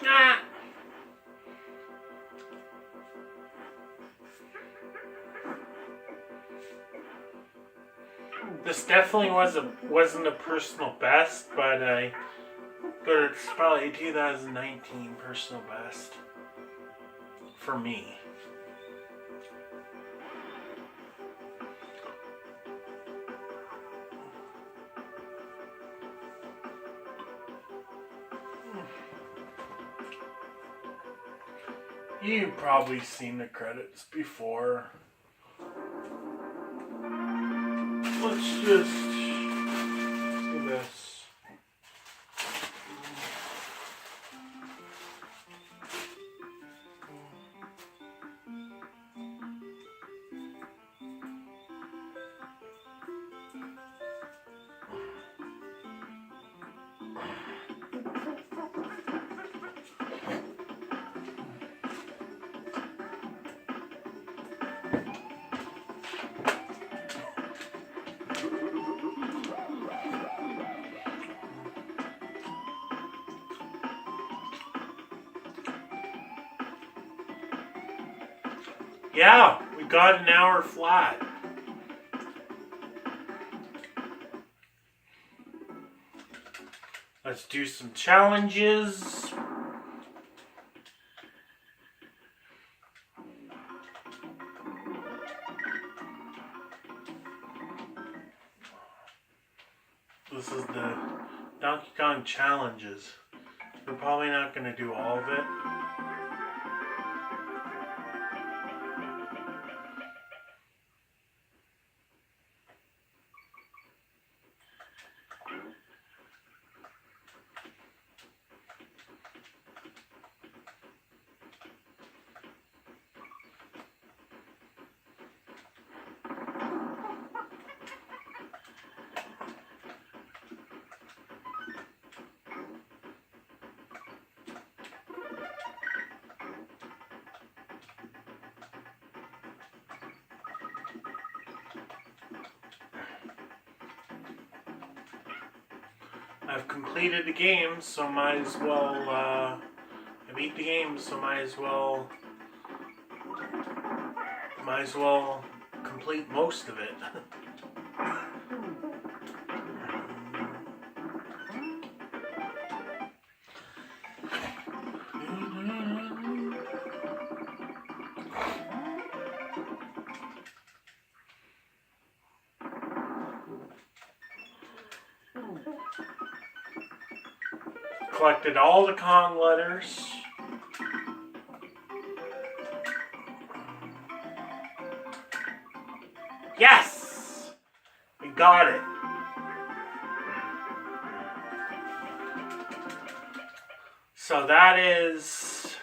Ah. This definitely wasn't a personal best, but it's probably 2019 personal best for me. You've probably seen the credits before. Let's just do this. Yeah, we got an hour flat. Let's do some challenges. This is the Donkey Kong challenges. We're probably not going to do all of it. I've completed the game, so might as well, I beat the game, so might as well complete most of it. Collected all the Kong letters. Yes! We got it. So that is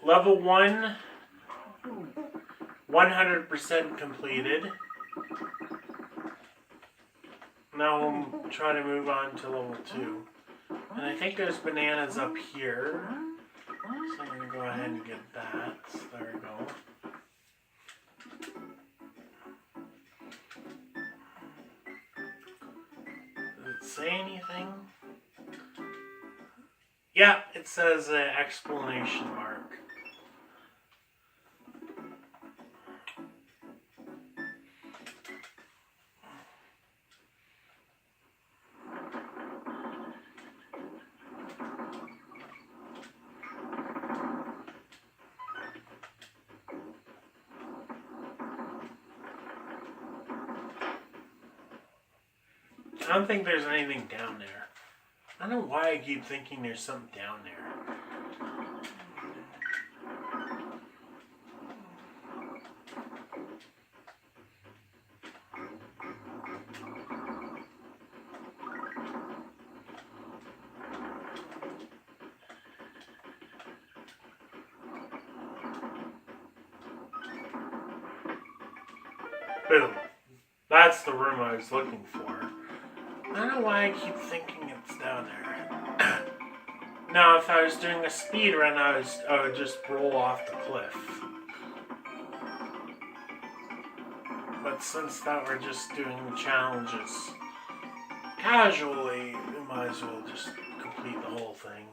level 1, 100% completed. Now we'll try to move on to level 2. And I think there's bananas up here. So I'm going to go ahead and get that. There we go. Does it say anything? Yeah, it says exclamation mark. I don't think there's anything down there. I don't know why I keep thinking there's something down there. Boom. That's the room I was looking for. I don't know why I keep thinking it's down there. Now, if I was doing a speed run, I would just roll off the cliff. But since that we're just doing the challenges casually, we might as well just complete the whole thing.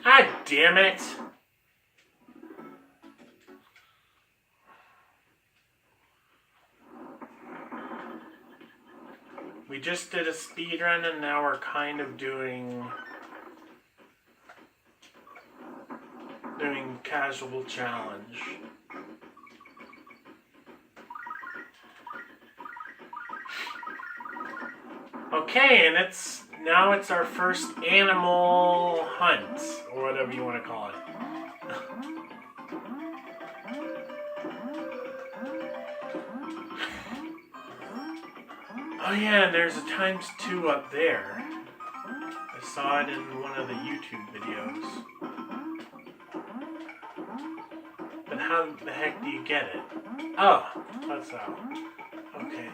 God damn it! We just did a speed run and now we're kind of doing casual challenge. Okay, and now it's our first animal hunt, or whatever you want to call it. Oh yeah, and there's a ×2 up there. I saw it in one of the YouTube videos. But how the heck do you get it? Oh, that's how. Okay.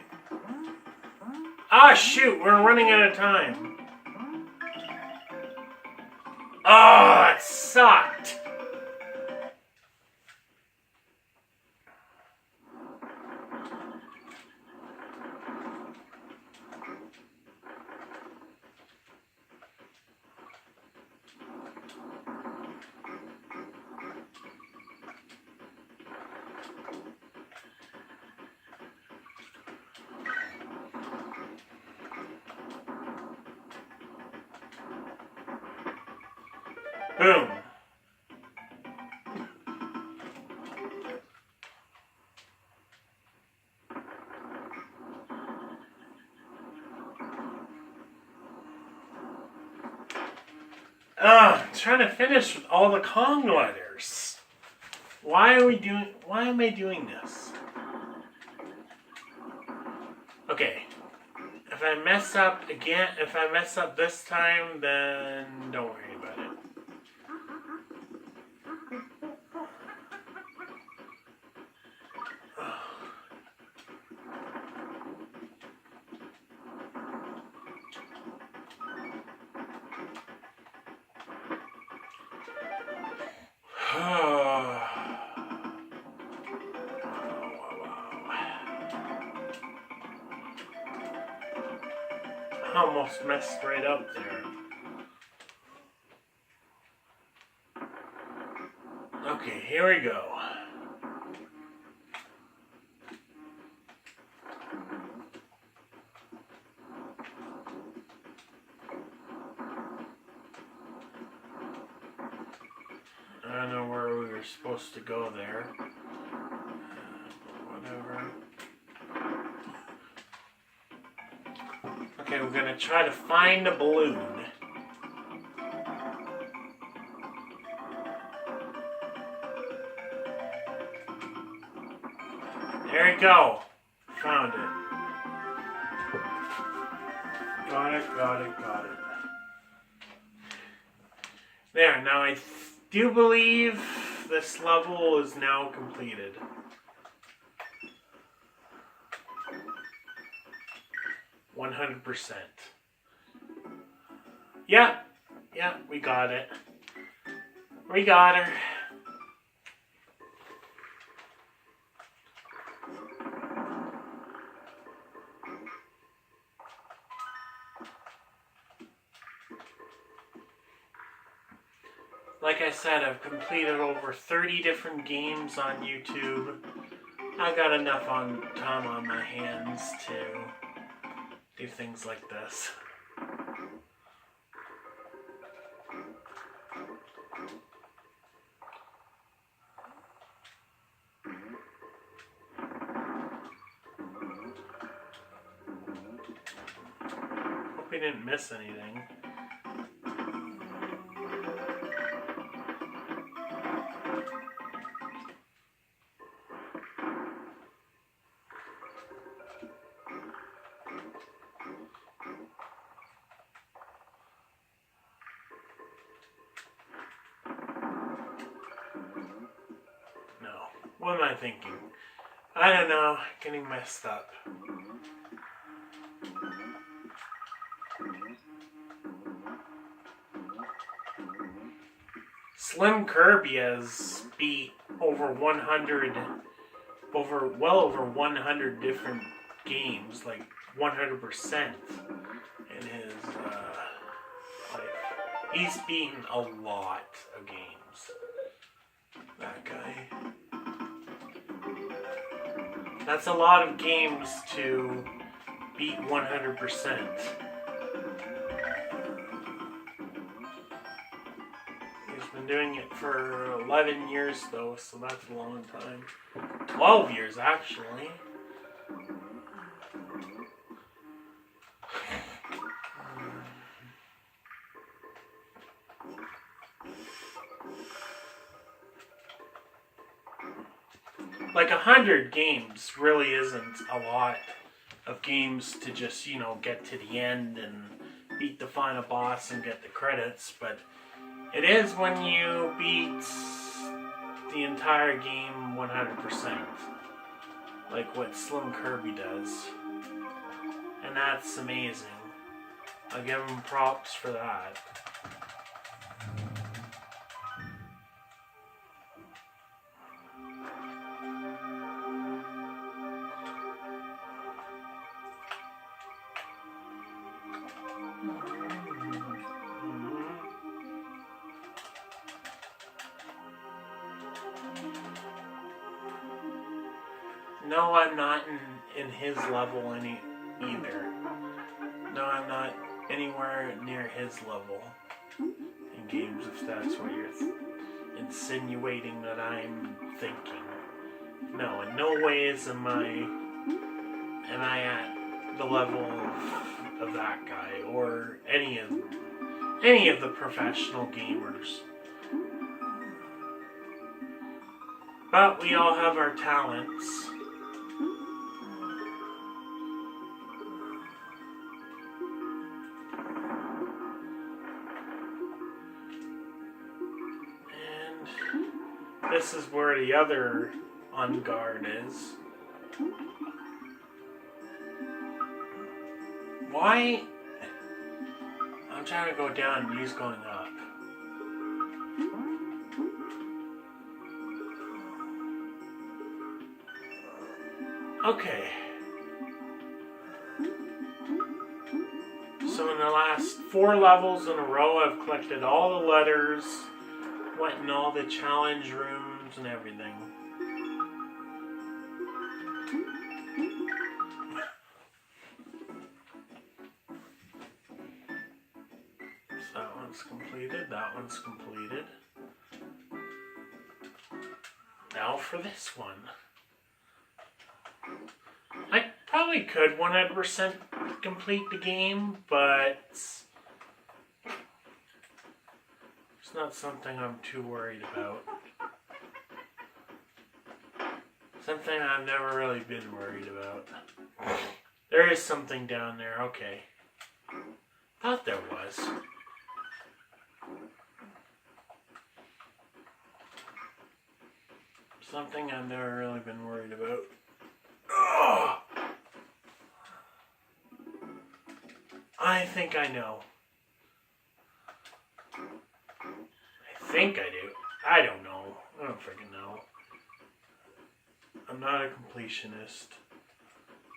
Ah, shoot, we're running out of time. Oh, that sucked. Boom. I'm trying to finish with all the Kong letters. Why am I doing this? Okay. If I mess up this time, then don't worry about it. Almost messed right up there. Okay, here we go. I don't know where we were supposed to go there. Whatever. Okay, we're gonna try to find a balloon. There we go. Found it. Got it. There, now I do believe this level is now completed. %. Yeah, we got it. We got her. Like I said, I've completed over 30 different games on YouTube. I got enough time on my hands to do things like this. Hope we didn't miss anything. What am I thinking? I don't know. Getting messed up. Slim Kirby has beat over 100, well over 100 different games, like 100% in his life. He's beaten a lot of games. That guy. That's a lot of games to beat 100%. He's been doing it for 11 years though, so that's a long time. 12 years actually. Like 100 games really isn't a lot of games to just, get to the end and beat the final boss and get the credits, but it is when you beat the entire game 100%, like what Slim Kirby does, and that's amazing. I'll give him props for that. No, I'm not in his level either. No, I'm not anywhere near his level in games, if that's what you're insinuating that I'm thinking. No, in no ways am I at the level of that guy or any of the professional gamers. But we all have our talents. This is where the other on guard is. Why? I'm trying to go down and he's going up. Okay. So in the last 4 levels in a row, I've collected all the letters, went in all the challenge rooms and everything. So that one's completed, that one's completed. Now for this one. I probably could 100% complete the game, but it's not something I'm too worried about. Something I've never really been worried about. There is something down there, okay. Thought there was. Something I've never really been worried about. Ugh. I think I know. I think I do. I don't know. I don't freaking know. I'm not a completionist.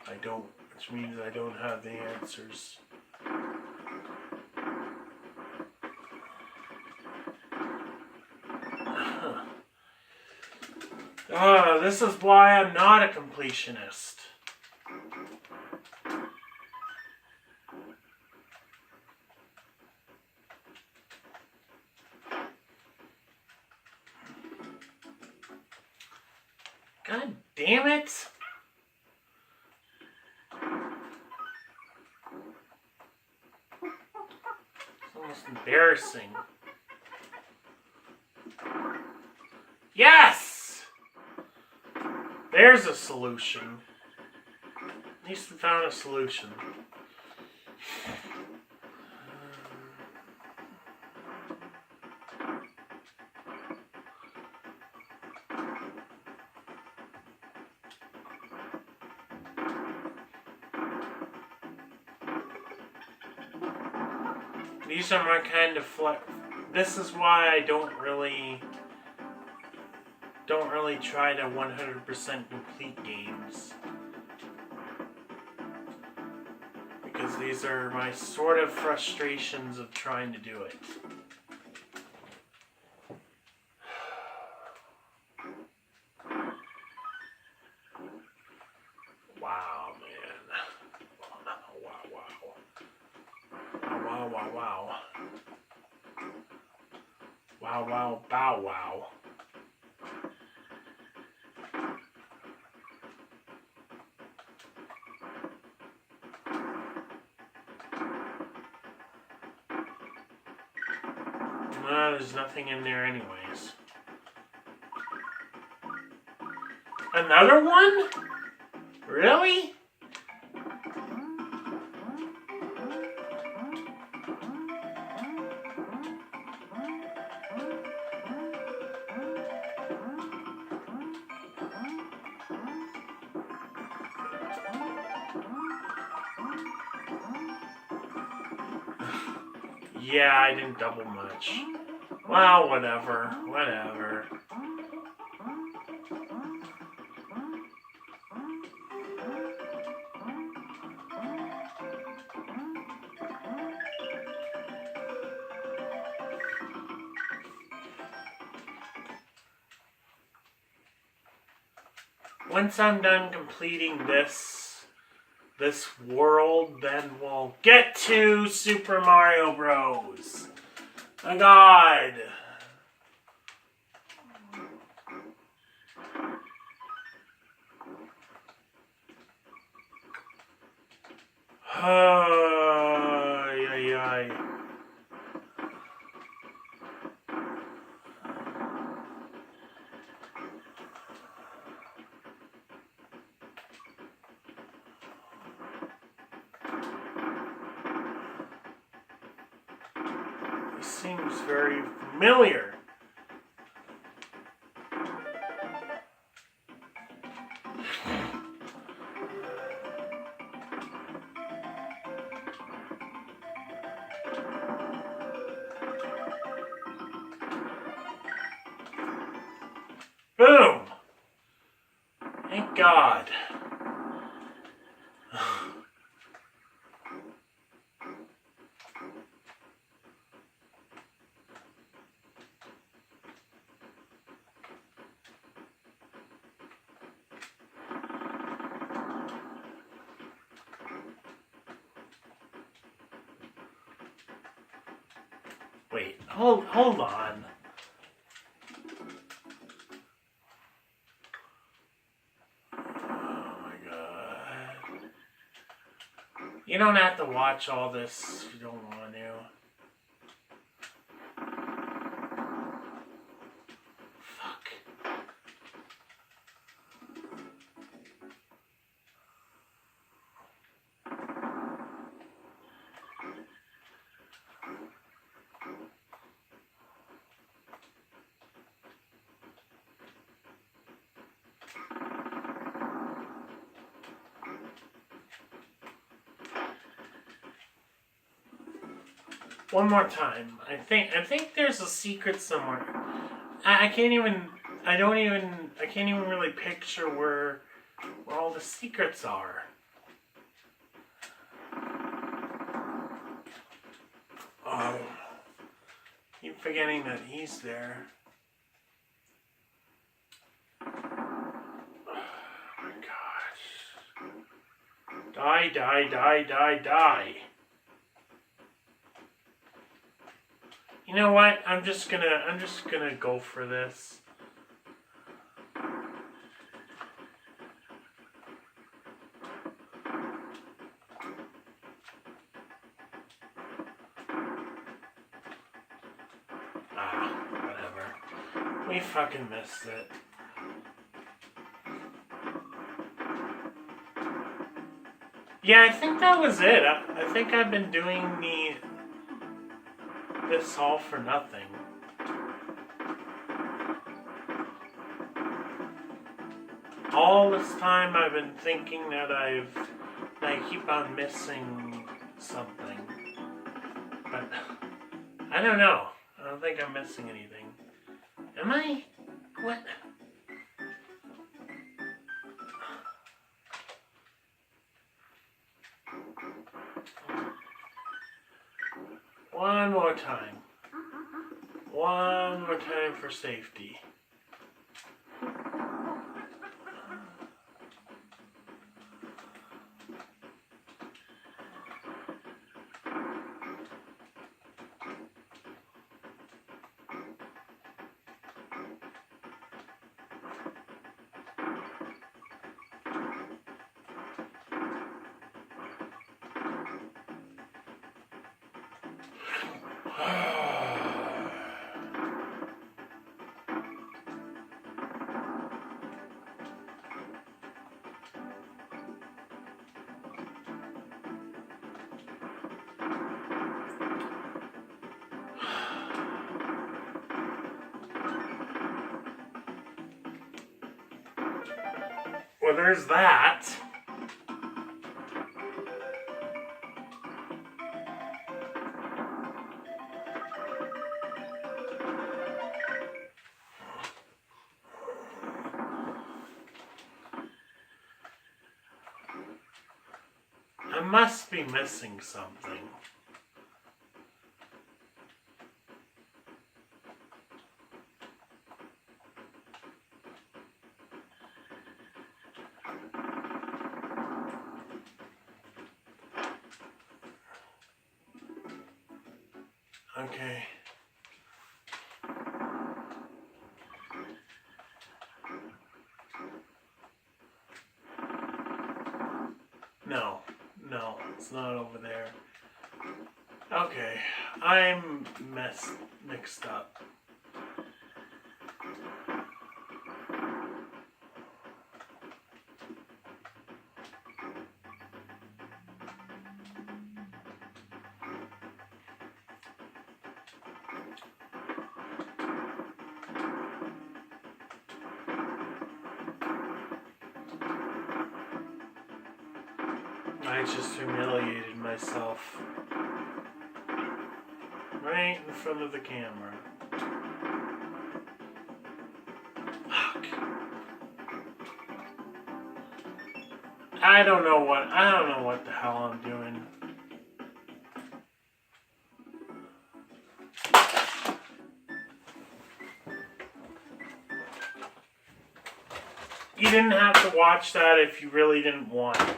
Which means I don't have the answers. This is why I'm not a completionist. God damn it! It's almost embarrassing. Yes! There's a solution. At least we found a solution. These are my kind of this is why I don't really try to 100% complete games. Because these are my sort of frustrations of trying to do it. Wow, man. Wow. Wow, bow wow. There's nothing in there anyways. Another one? Really? Yeah, I didn't double much. Well, whatever. Once I'm done completing this world, then we'll get to Super Mario Bros. My God. Ay. He seems very familiar. Boom! Thank God. Wait, hold on. You don't have to watch all this if you don't want to. Fuck. One more time. I think there's a secret somewhere. I can't even really picture where all the secrets are. Oh. Keep forgetting that he's there. Oh my gosh. Die. You know what? I'm just gonna go for this. Whatever. We fucking missed it. Yeah, I think that was it. I think I've been doing this all for nothing. All this time I've been thinking that I keep on missing something. But I don't know. I don't think I'm missing anything. Am I? What? One more time. One more time for safety. Well, there's that. I must be missing something. Okay. No, it's not over there. Okay, I'm mixed up. I just humiliated myself right in front of the camera. Fuck. I don't know what the hell I'm doing. You didn't have to watch that if you really didn't want to.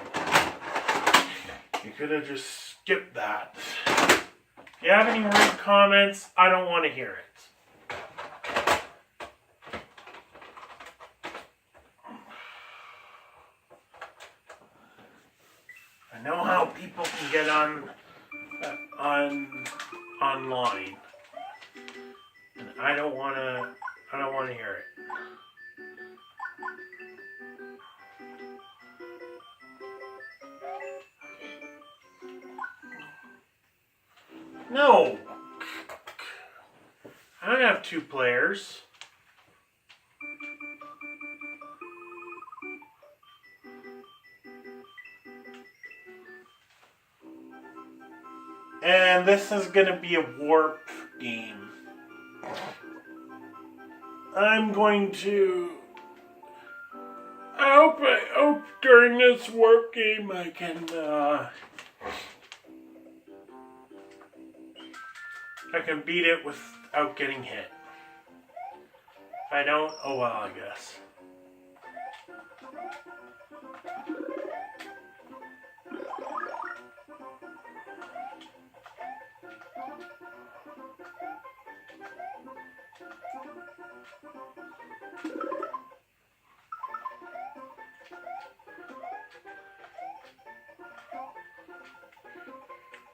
You could have just skipped that. If you have any rude comments, I don't want to hear it. I know how people can get online, and I don't want to hear it. No! I don't have 2 players. And this is going to be a warp game. I'm going to... I hope during this warp game I can beat it without getting hit. If I don't, oh well, I guess.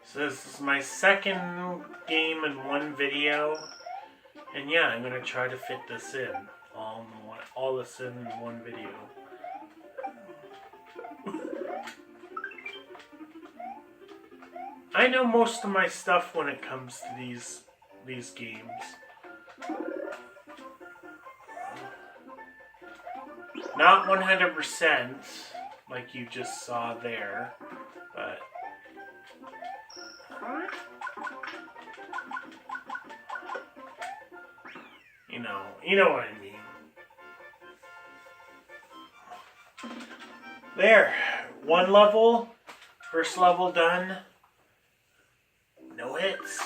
So this is my second game in one video, and yeah, I'm gonna try to fit this in, all this in one video. I know most of my stuff when it comes to these games. Not 100%, like you just saw there, but... You know what I mean. There, one level, first level done. No hits,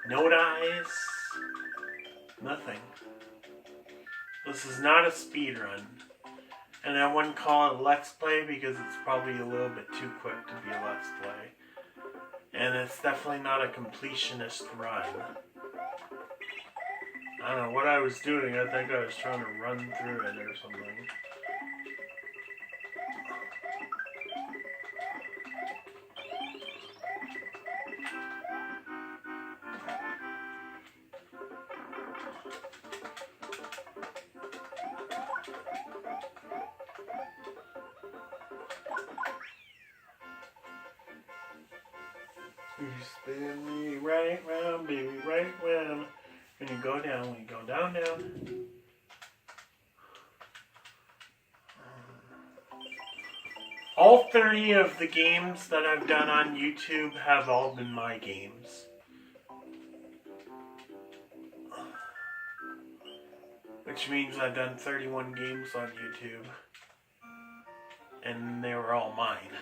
no dies, nothing. This is not a speed run. And I wouldn't call it a let's play because it's probably a little bit too quick to be a let's play. And it's definitely not a completionist run. I don't know what I was doing. I think I was trying to run through it or something. You spin me right round, baby, right round. When you go down, down. All 30 of the games that I've done on YouTube have all been my games. Which means I've done 31 games on YouTube. And they were all mine.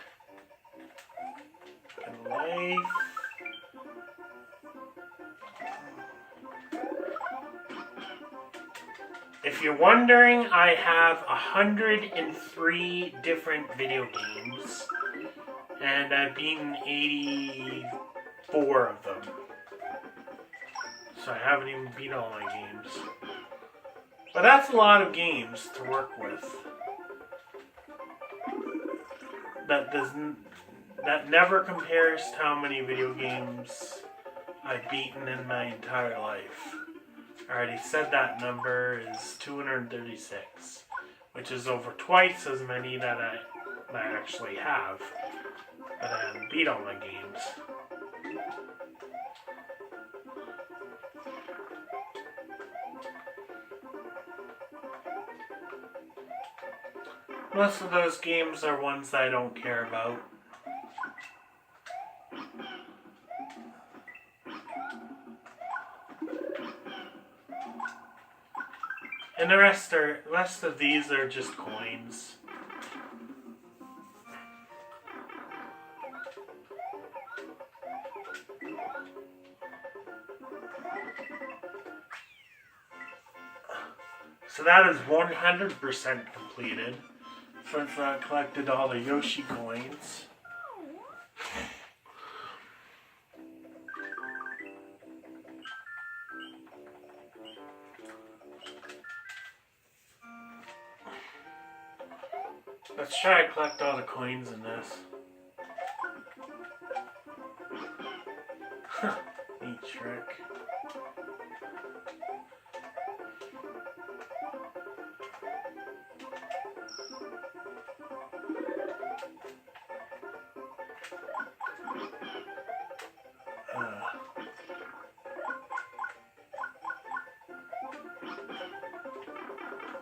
And life. If you're wondering, I have 103 different video games. And I've beaten 84 of them. So I haven't even beat all my games. But that's a lot of games to work with. That never compares to how many video games I've beaten in my entire life. I already said that number is 236, which is over twice as many that I actually have. But I haven't beat all my games. Most of those games are ones that I don't care about. And the rest of these are just coins. So that is 100% completed. Since I collected all the Yoshi coins. Let's try to collect all the coins in this. Neat trick.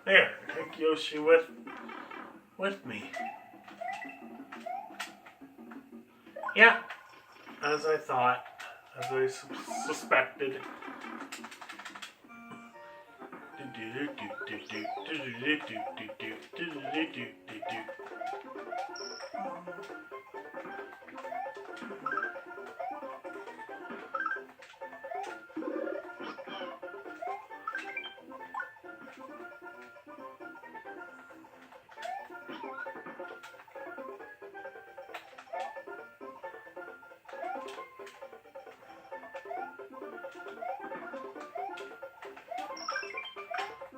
There, take Yoshi with me. Yeah, as I thought, as I suspected.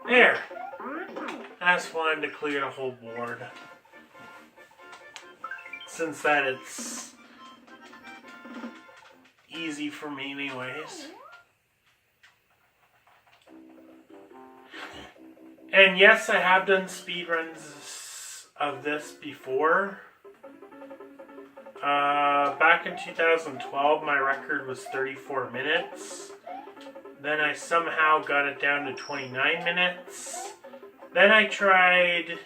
There. I just wanted to clear the whole board. Since that it's easy for me anyways. And yes, I have done speedruns of this before. Back in 2012, my record was 34 minutes. Then I somehow got it down to 29 minutes. Then I tried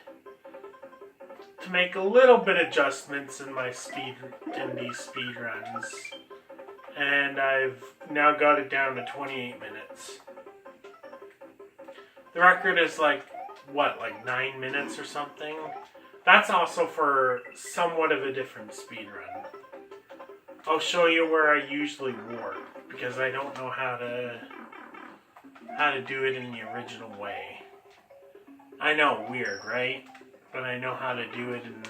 to make a little bit of adjustments in my these speed runs. And I've now got it down to 28 minutes. The record is like, what, like 9 minutes or something? That's also for somewhat of a different speedrun. I'll show you where I usually warp, because I don't know how to do it in the original way. I know, weird, right? But I know how to do it in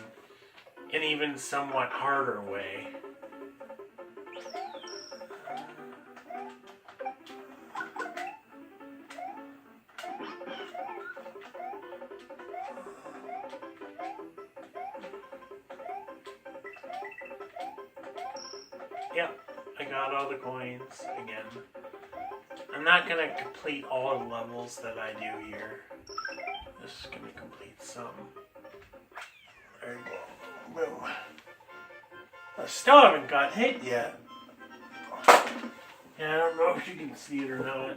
an even somewhat harder way. Yep, I got all the coins again. I'm not going to complete all the levels that I do here. Just going to complete some. There you go. Boom. I still haven't got hit yet. Yeah, I don't know if you can see it or not.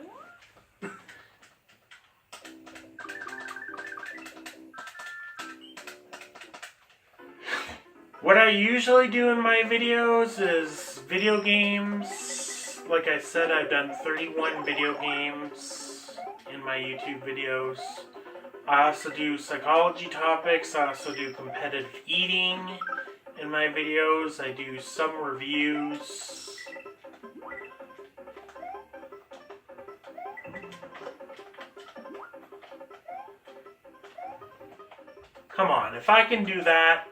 What I usually do in my videos is video games. Like I said, I've done 31 video games in my YouTube videos. I also do psychology topics. I also do competitive eating in my videos. I do some reviews. Come on, if I can do that,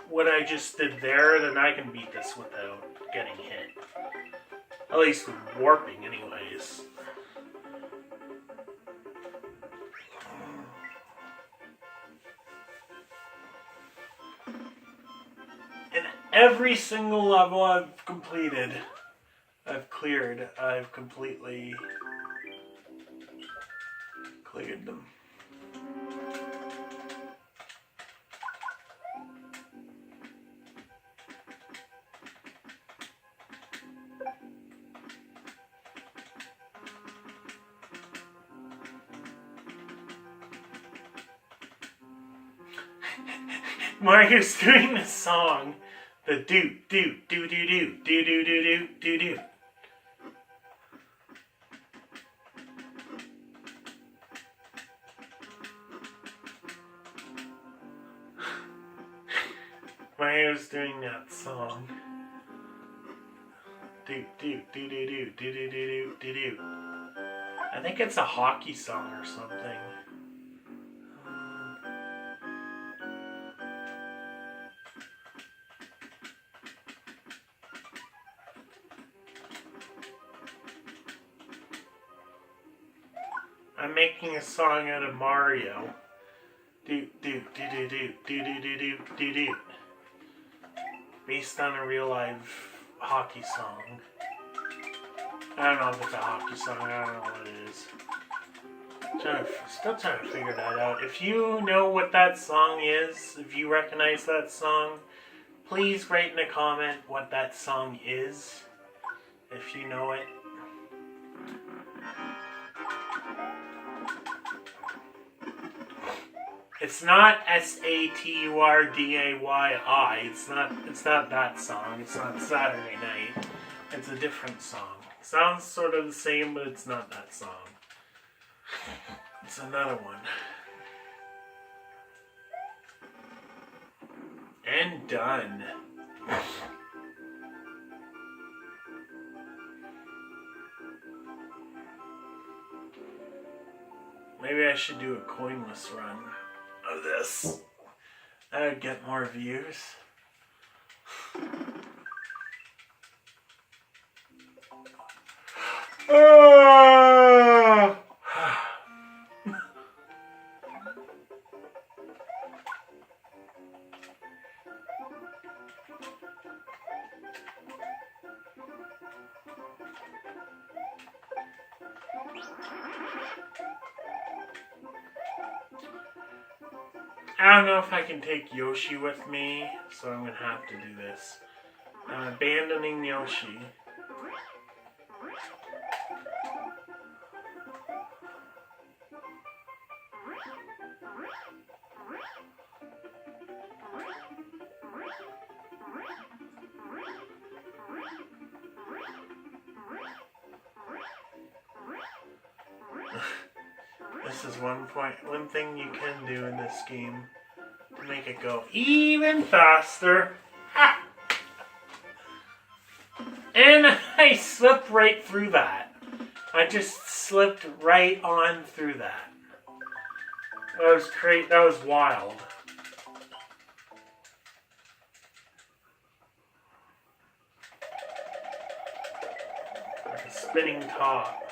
what I just did there, then I can beat this without getting hit. At least with warping, anyways. In every single level I've completed, I've cleared, I've completely cleared them. Mario's doing this song, the doot doot doo doo doo doo doo doo doo doo doo. Mario's doing that song. Doot doot doo doo doo doo doo doo doo doo. I think it's a hockey song or something. I'm making a song out of Mario. Doot doot doo doo doo doo doo doo doo doo doo. Based on a real life hockey song. I don't know if it's a hockey song. I don't know what it is. Still trying to figure that out. If you know what that song is, if you recognize that song, please write in a comment what that song is. If you know it. It's not SATURDAYI. It's not that song. It's not Saturday Night. It's a different song. Sounds sort of the same, but it's not that song. It's another one. And done. Maybe I should do a coinless run of this. I would get more views. I don't know if I can take Yoshi with me, so I'm going to have to do this. I'm abandoning Yoshi. This is one thing you can do in this game to make it go even faster. Ha! And I slipped right through that. I just slipped right on through that. That was crazy. That was wild. Like a spinning top.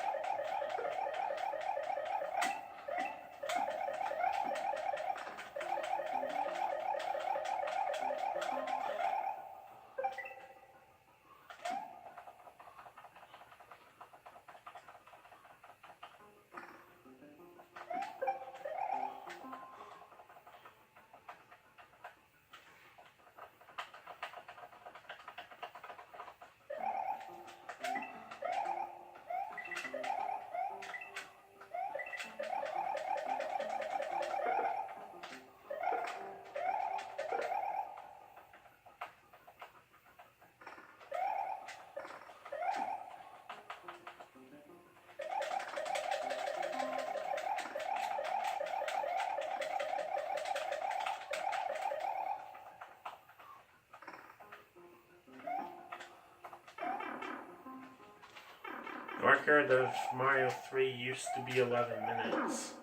The record of Mario 3 used to be 11 minutes,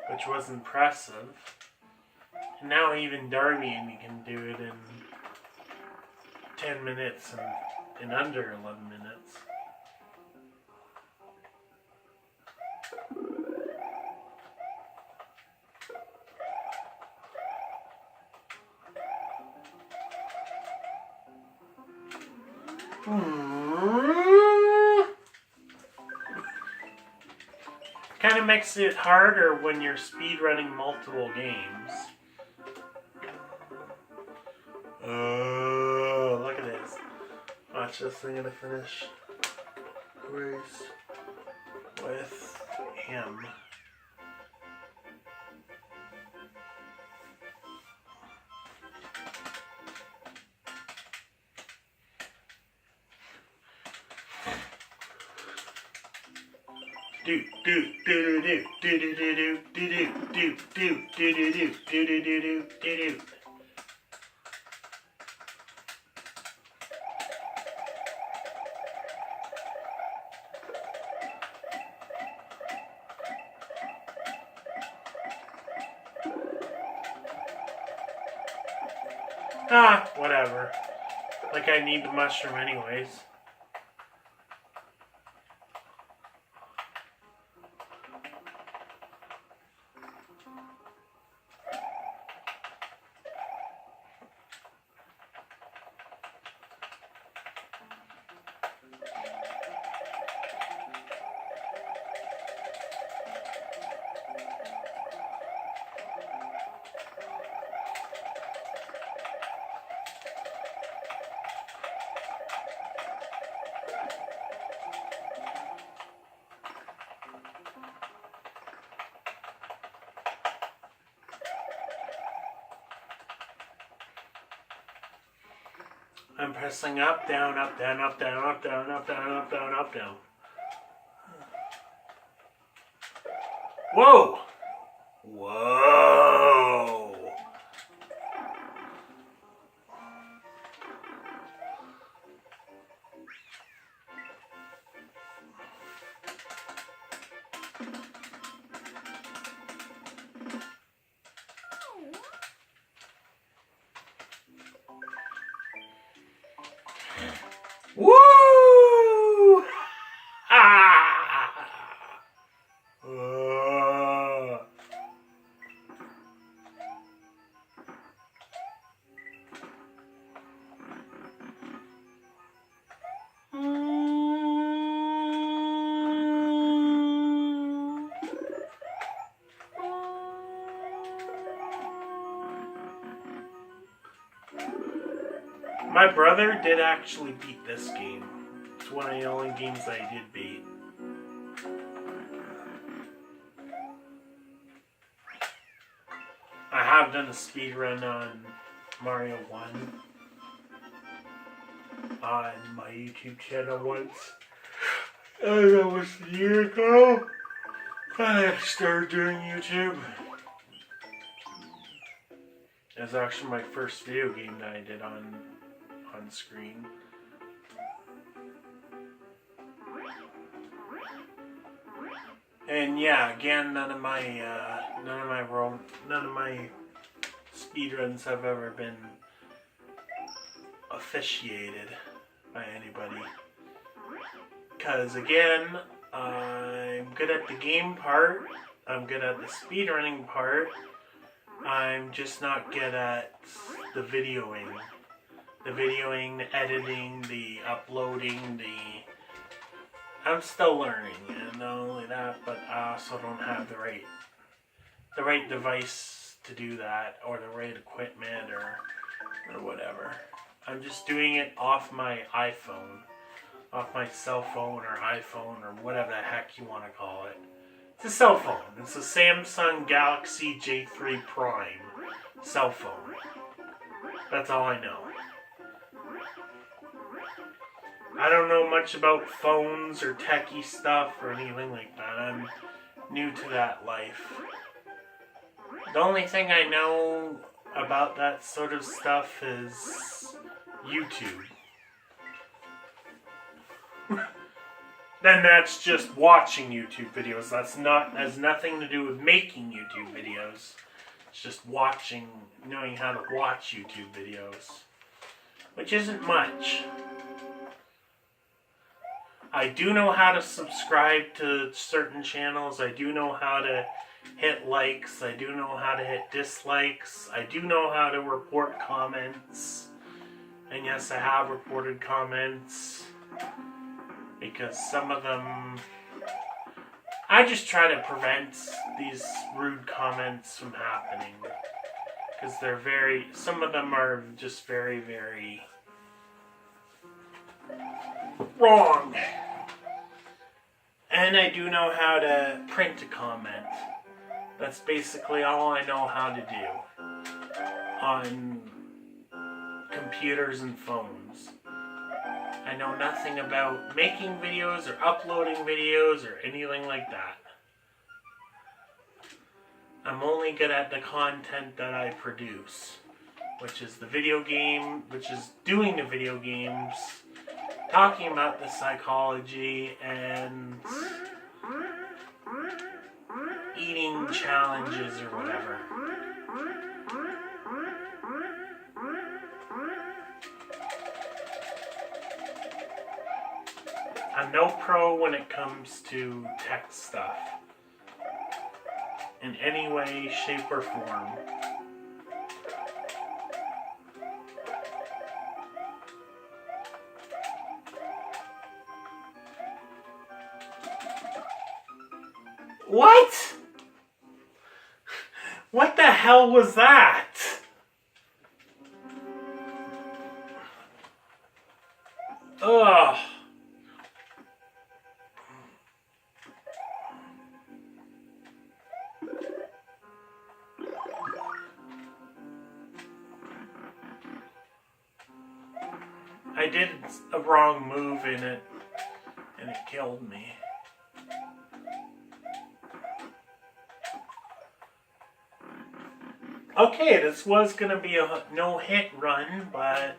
which was impressive. And now even Darby can do it in 10 minutes and in under 11 minutes. Kind of makes it harder when you're speedrunning multiple games. Oh, look at this. Watch this, I'm gonna finish race with him. Do do do do do do do do do do do do do do do do do do do. Ah, whatever. Like I need the mushroom anyways. I'm pressing up, down, up, down, up, down, up, down, up, down, up, down, up, down. Whoa! Whoa! Woo! Ah! My brother did actually beat this game. It's one of the only games I did beat. I have done a speedrun on Mario 1 on my YouTube channel once. That was a year ago. I started doing YouTube. It was actually my first video game that I did on screen. And yeah, again, none of my speedruns have ever been officiated by anybody. Because again, I'm good at the game part, I'm good at the speedrunning part, I'm just not good at the videoing. The videoing, the editing, the uploading, I'm still learning, and not only that, but I also don't have the right device to do that, or the right equipment, or whatever. I'm just doing it off my iPhone, off my cell phone, or iPhone, or whatever the heck you want to call it. It's a cell phone. It's a Samsung Galaxy J3 Prime cell phone. That's all I know. I don't know much about phones or techie stuff or anything like that. I'm new to that life. The only thing I know about that sort of stuff is YouTube. Then that's just watching YouTube videos. Has nothing to do with making YouTube videos. It's just knowing how to watch YouTube videos. Which isn't much. I do know how to subscribe to certain channels. I do know how to hit likes. I do know how to hit dislikes. I do know how to report comments. And yes, I have reported comments. Because some of them... I just try to prevent these rude comments from happening. Because some of them are just very, very... wrong. And I do know how to print a comment. That's basically all I know how to do on computers and phones. I know nothing about making videos or uploading videos or anything like that. I'm only good at the content that I produce, which is doing the video games, talking about the psychology, and eating challenges or whatever. I'm no pro when it comes to tech stuff, in any way, shape, or form. What? What the hell was that? Ugh. I did a wrong move in it, and it killed me. Okay, this was going to be a no-hit run, but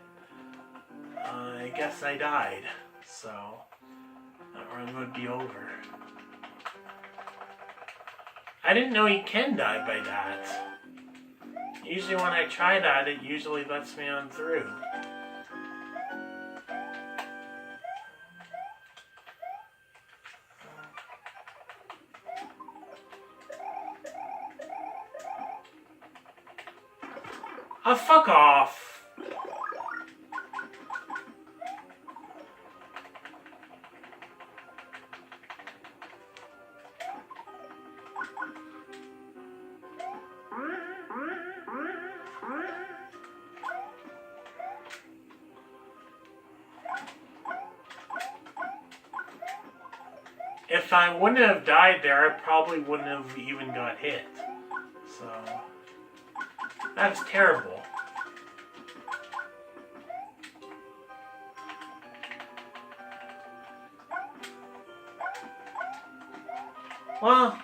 I guess I died, so that run would be over. I didn't know you can die by that. Usually when I try that, it usually lets me on through. Oh, fuck off! If I wouldn't have died there, I probably wouldn't have even got hit. So... that's terrible. Well,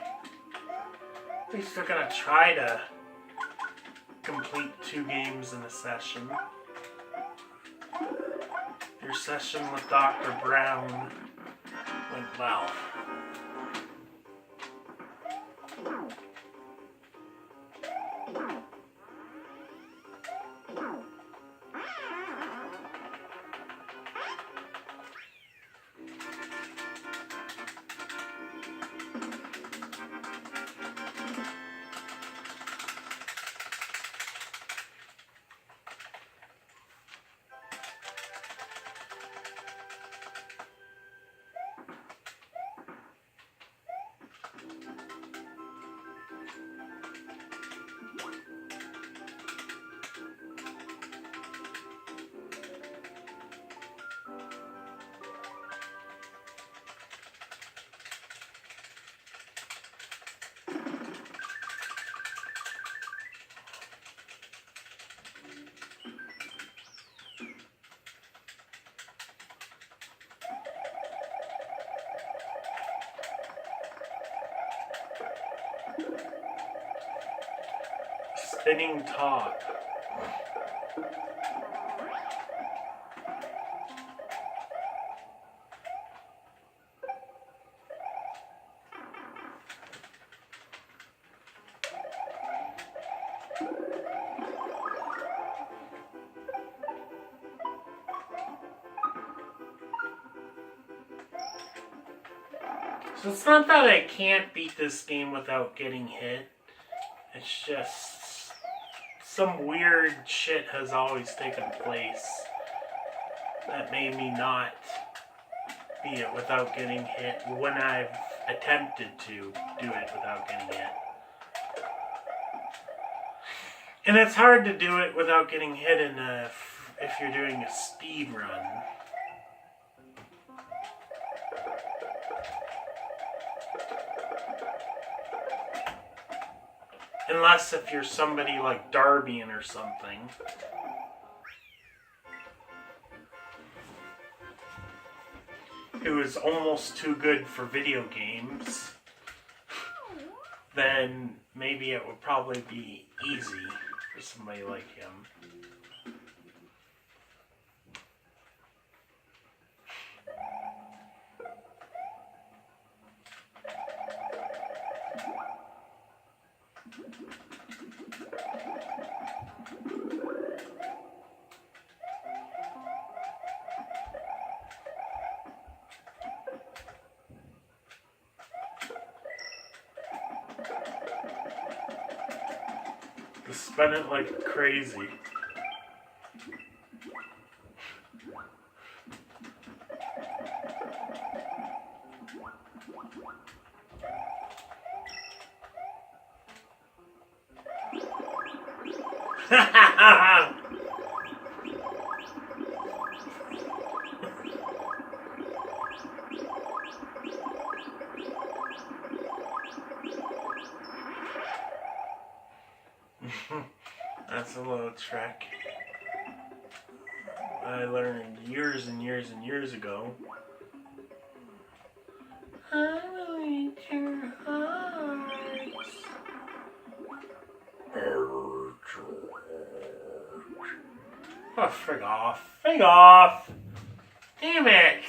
At least they're gonna try to complete 2 games in a session. Your session with Dr. Brown went well. Spinning top. So it's not that I can't beat this game without getting hit. It's just some weird shit has always taken place that made me not beat it without getting hit when I've attempted to do it without getting hit. And it's hard to do it without getting hit if you're doing a speed run. Unless if you're somebody like Darbian or something. Who is almost too good for video games. Then maybe it would probably be easy for somebody like him. Spin it like crazy. That's a little trick I learned years and years and years ago. I will eat your hearts. Oh, frig off. Frig off! Damn it!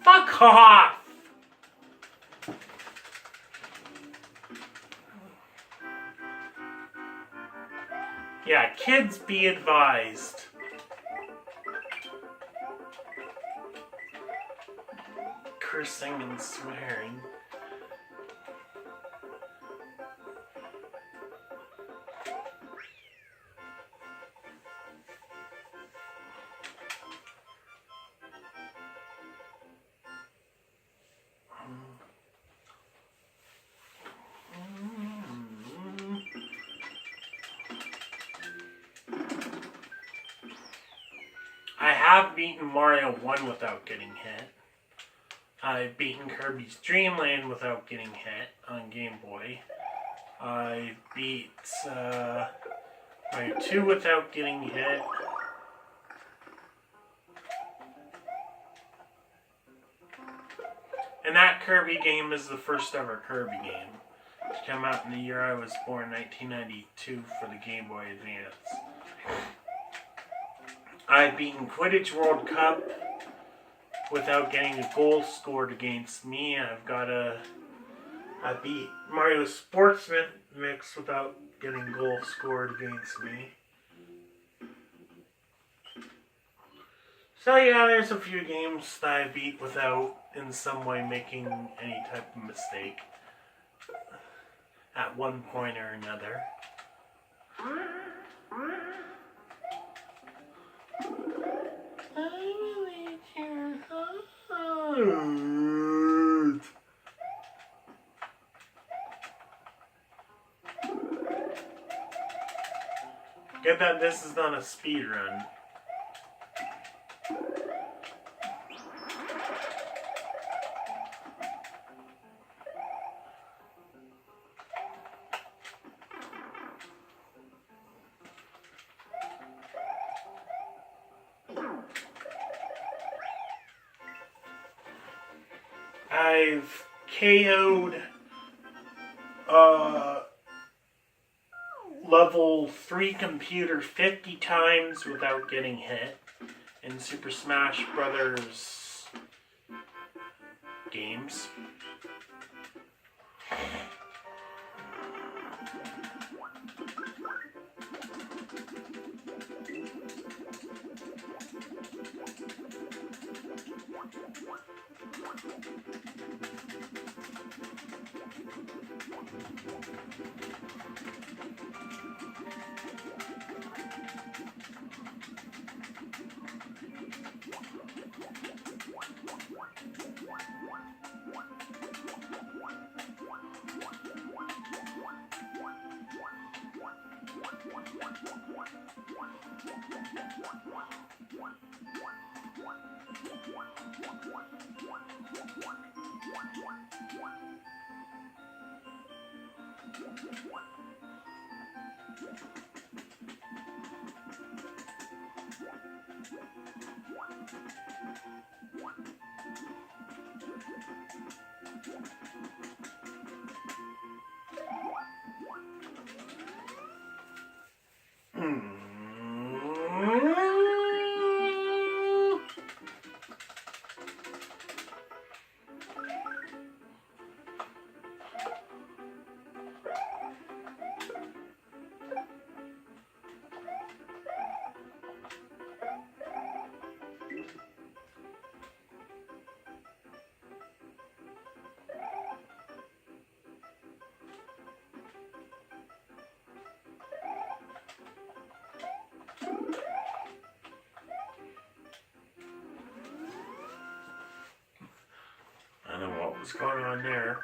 Fuck off! Yeah, kids be advised. Cursing and swearing. I have beaten Mario 1 without getting hit. I've beaten Kirby's Dream Land without getting hit on Game Boy. I beat Mario 2 without getting hit. And that Kirby game is the first ever Kirby game. It came out in the year I was born, 1992, for the Game Boy Advance. I've beaten Quidditch World Cup without getting a goal scored against me. I beat Mario Sports Mix without getting a goal scored against me. So yeah, there's a few games that I beat without in some way making any type of mistake at one point or another. Get that this is not a speed run. I've KO'd level 3 computer 50 times without getting hit in Super Smash Brothers games. I don't know what was going on there.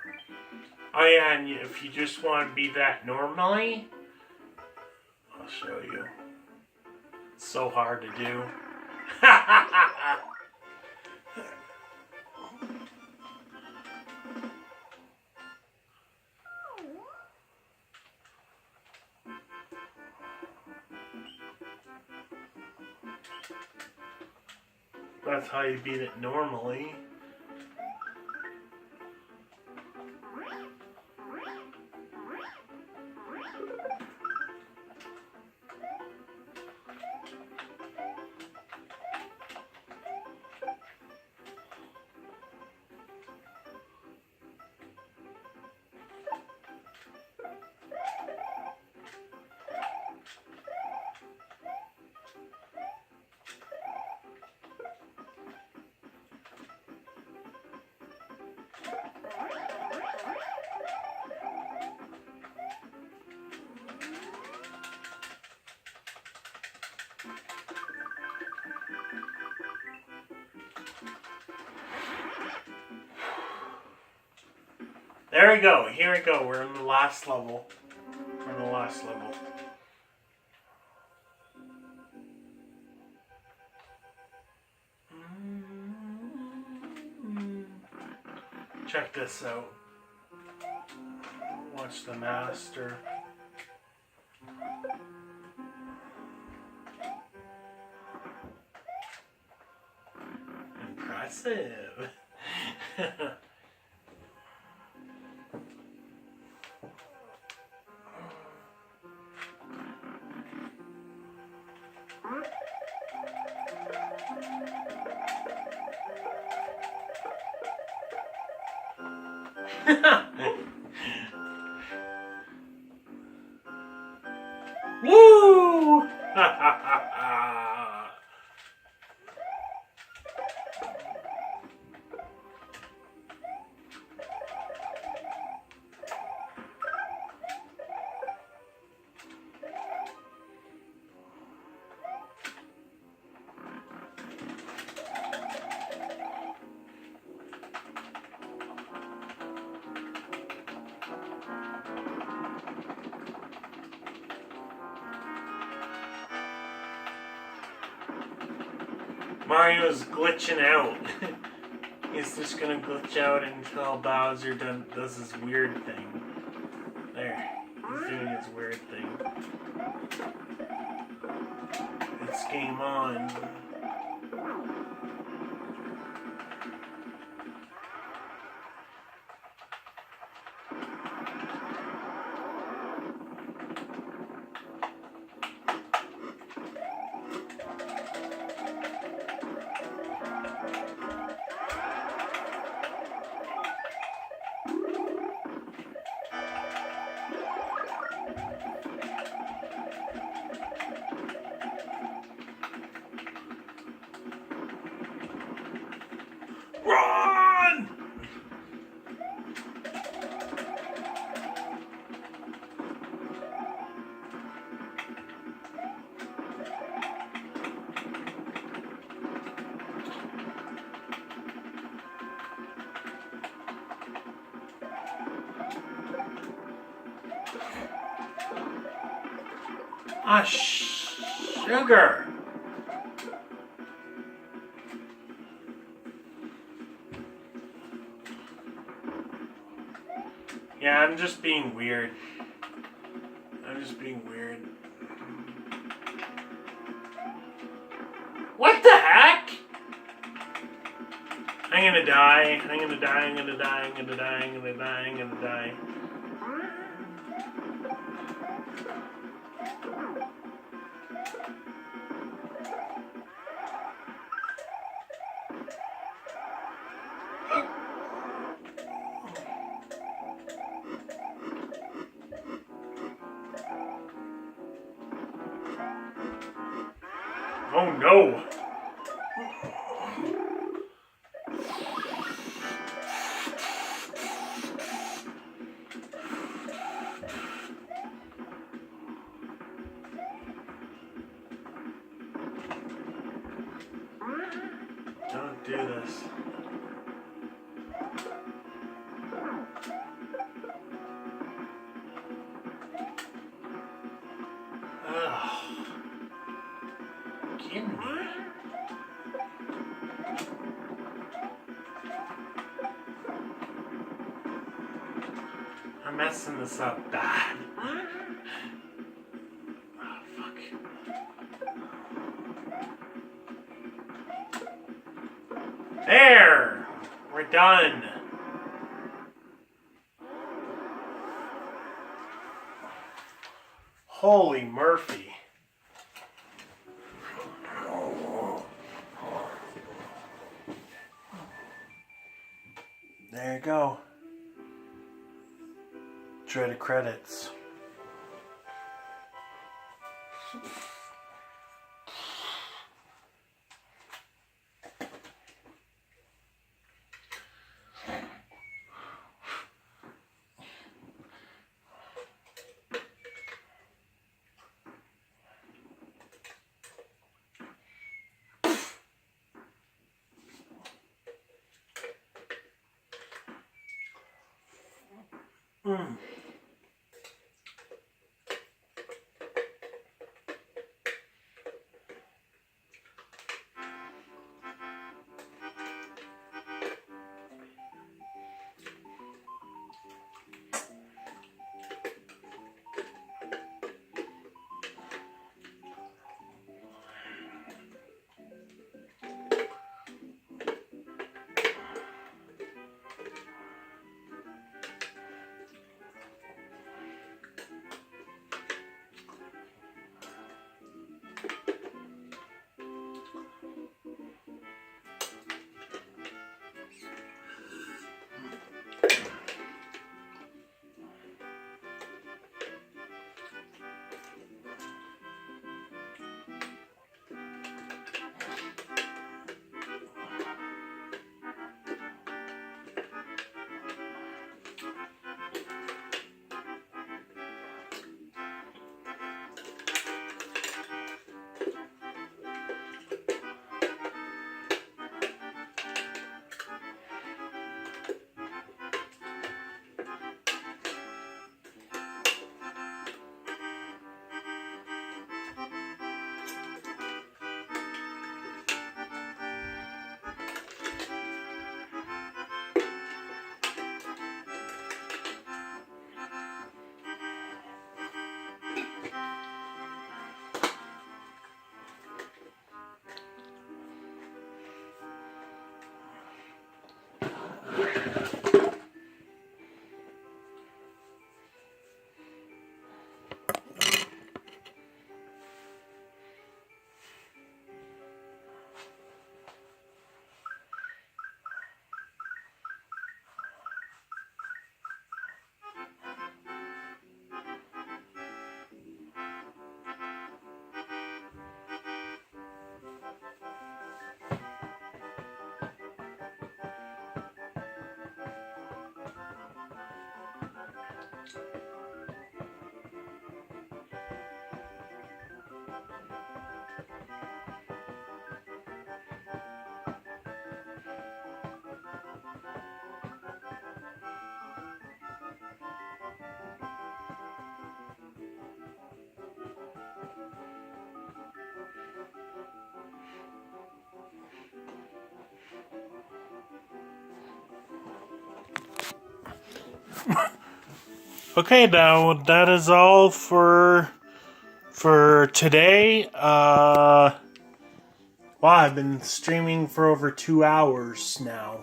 Oh yeah, and if you just want to be that normally, I'll show you. It's so hard to do. That's how you beat it normally. There we go. Here we go. We're in the last level. We're in the last level. Check this out. Watch the master. Impressive. Woo! Mario's glitching out. He's just gonna glitch out until Bowser does his weird thing. There. He's doing his weird thing. It's game on. Run! Ah, sugar! Yeah, I'm just being weird. I'm just being weird. What the heck? I'm gonna die. I'm gonna die. I'm gonna die. I'm gonna die. I'm gonna die. I'm gonna die. Oh no! Don't do this. Ugh. Kidding me? I'm messing this up bad. Oh, fuck. There! We're done. Holy Murphy. There you go. Try the credits. Mm. Okay, now that is all for today. Wow, I've been streaming for over 2 hours now.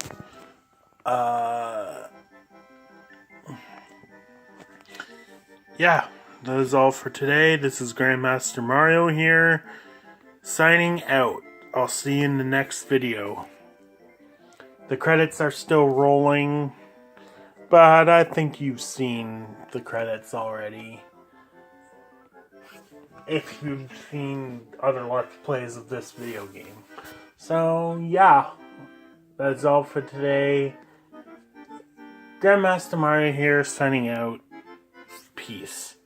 Yeah, that is all for today. This is Grandmaster Mario here, signing out. I'll see you in the next video. The credits are still rolling, but I think you've seen the credits already. If you've seen other Let's Plays of this video game. So, yeah. That's all for today. Grandmaster Mario here, signing out. Peace.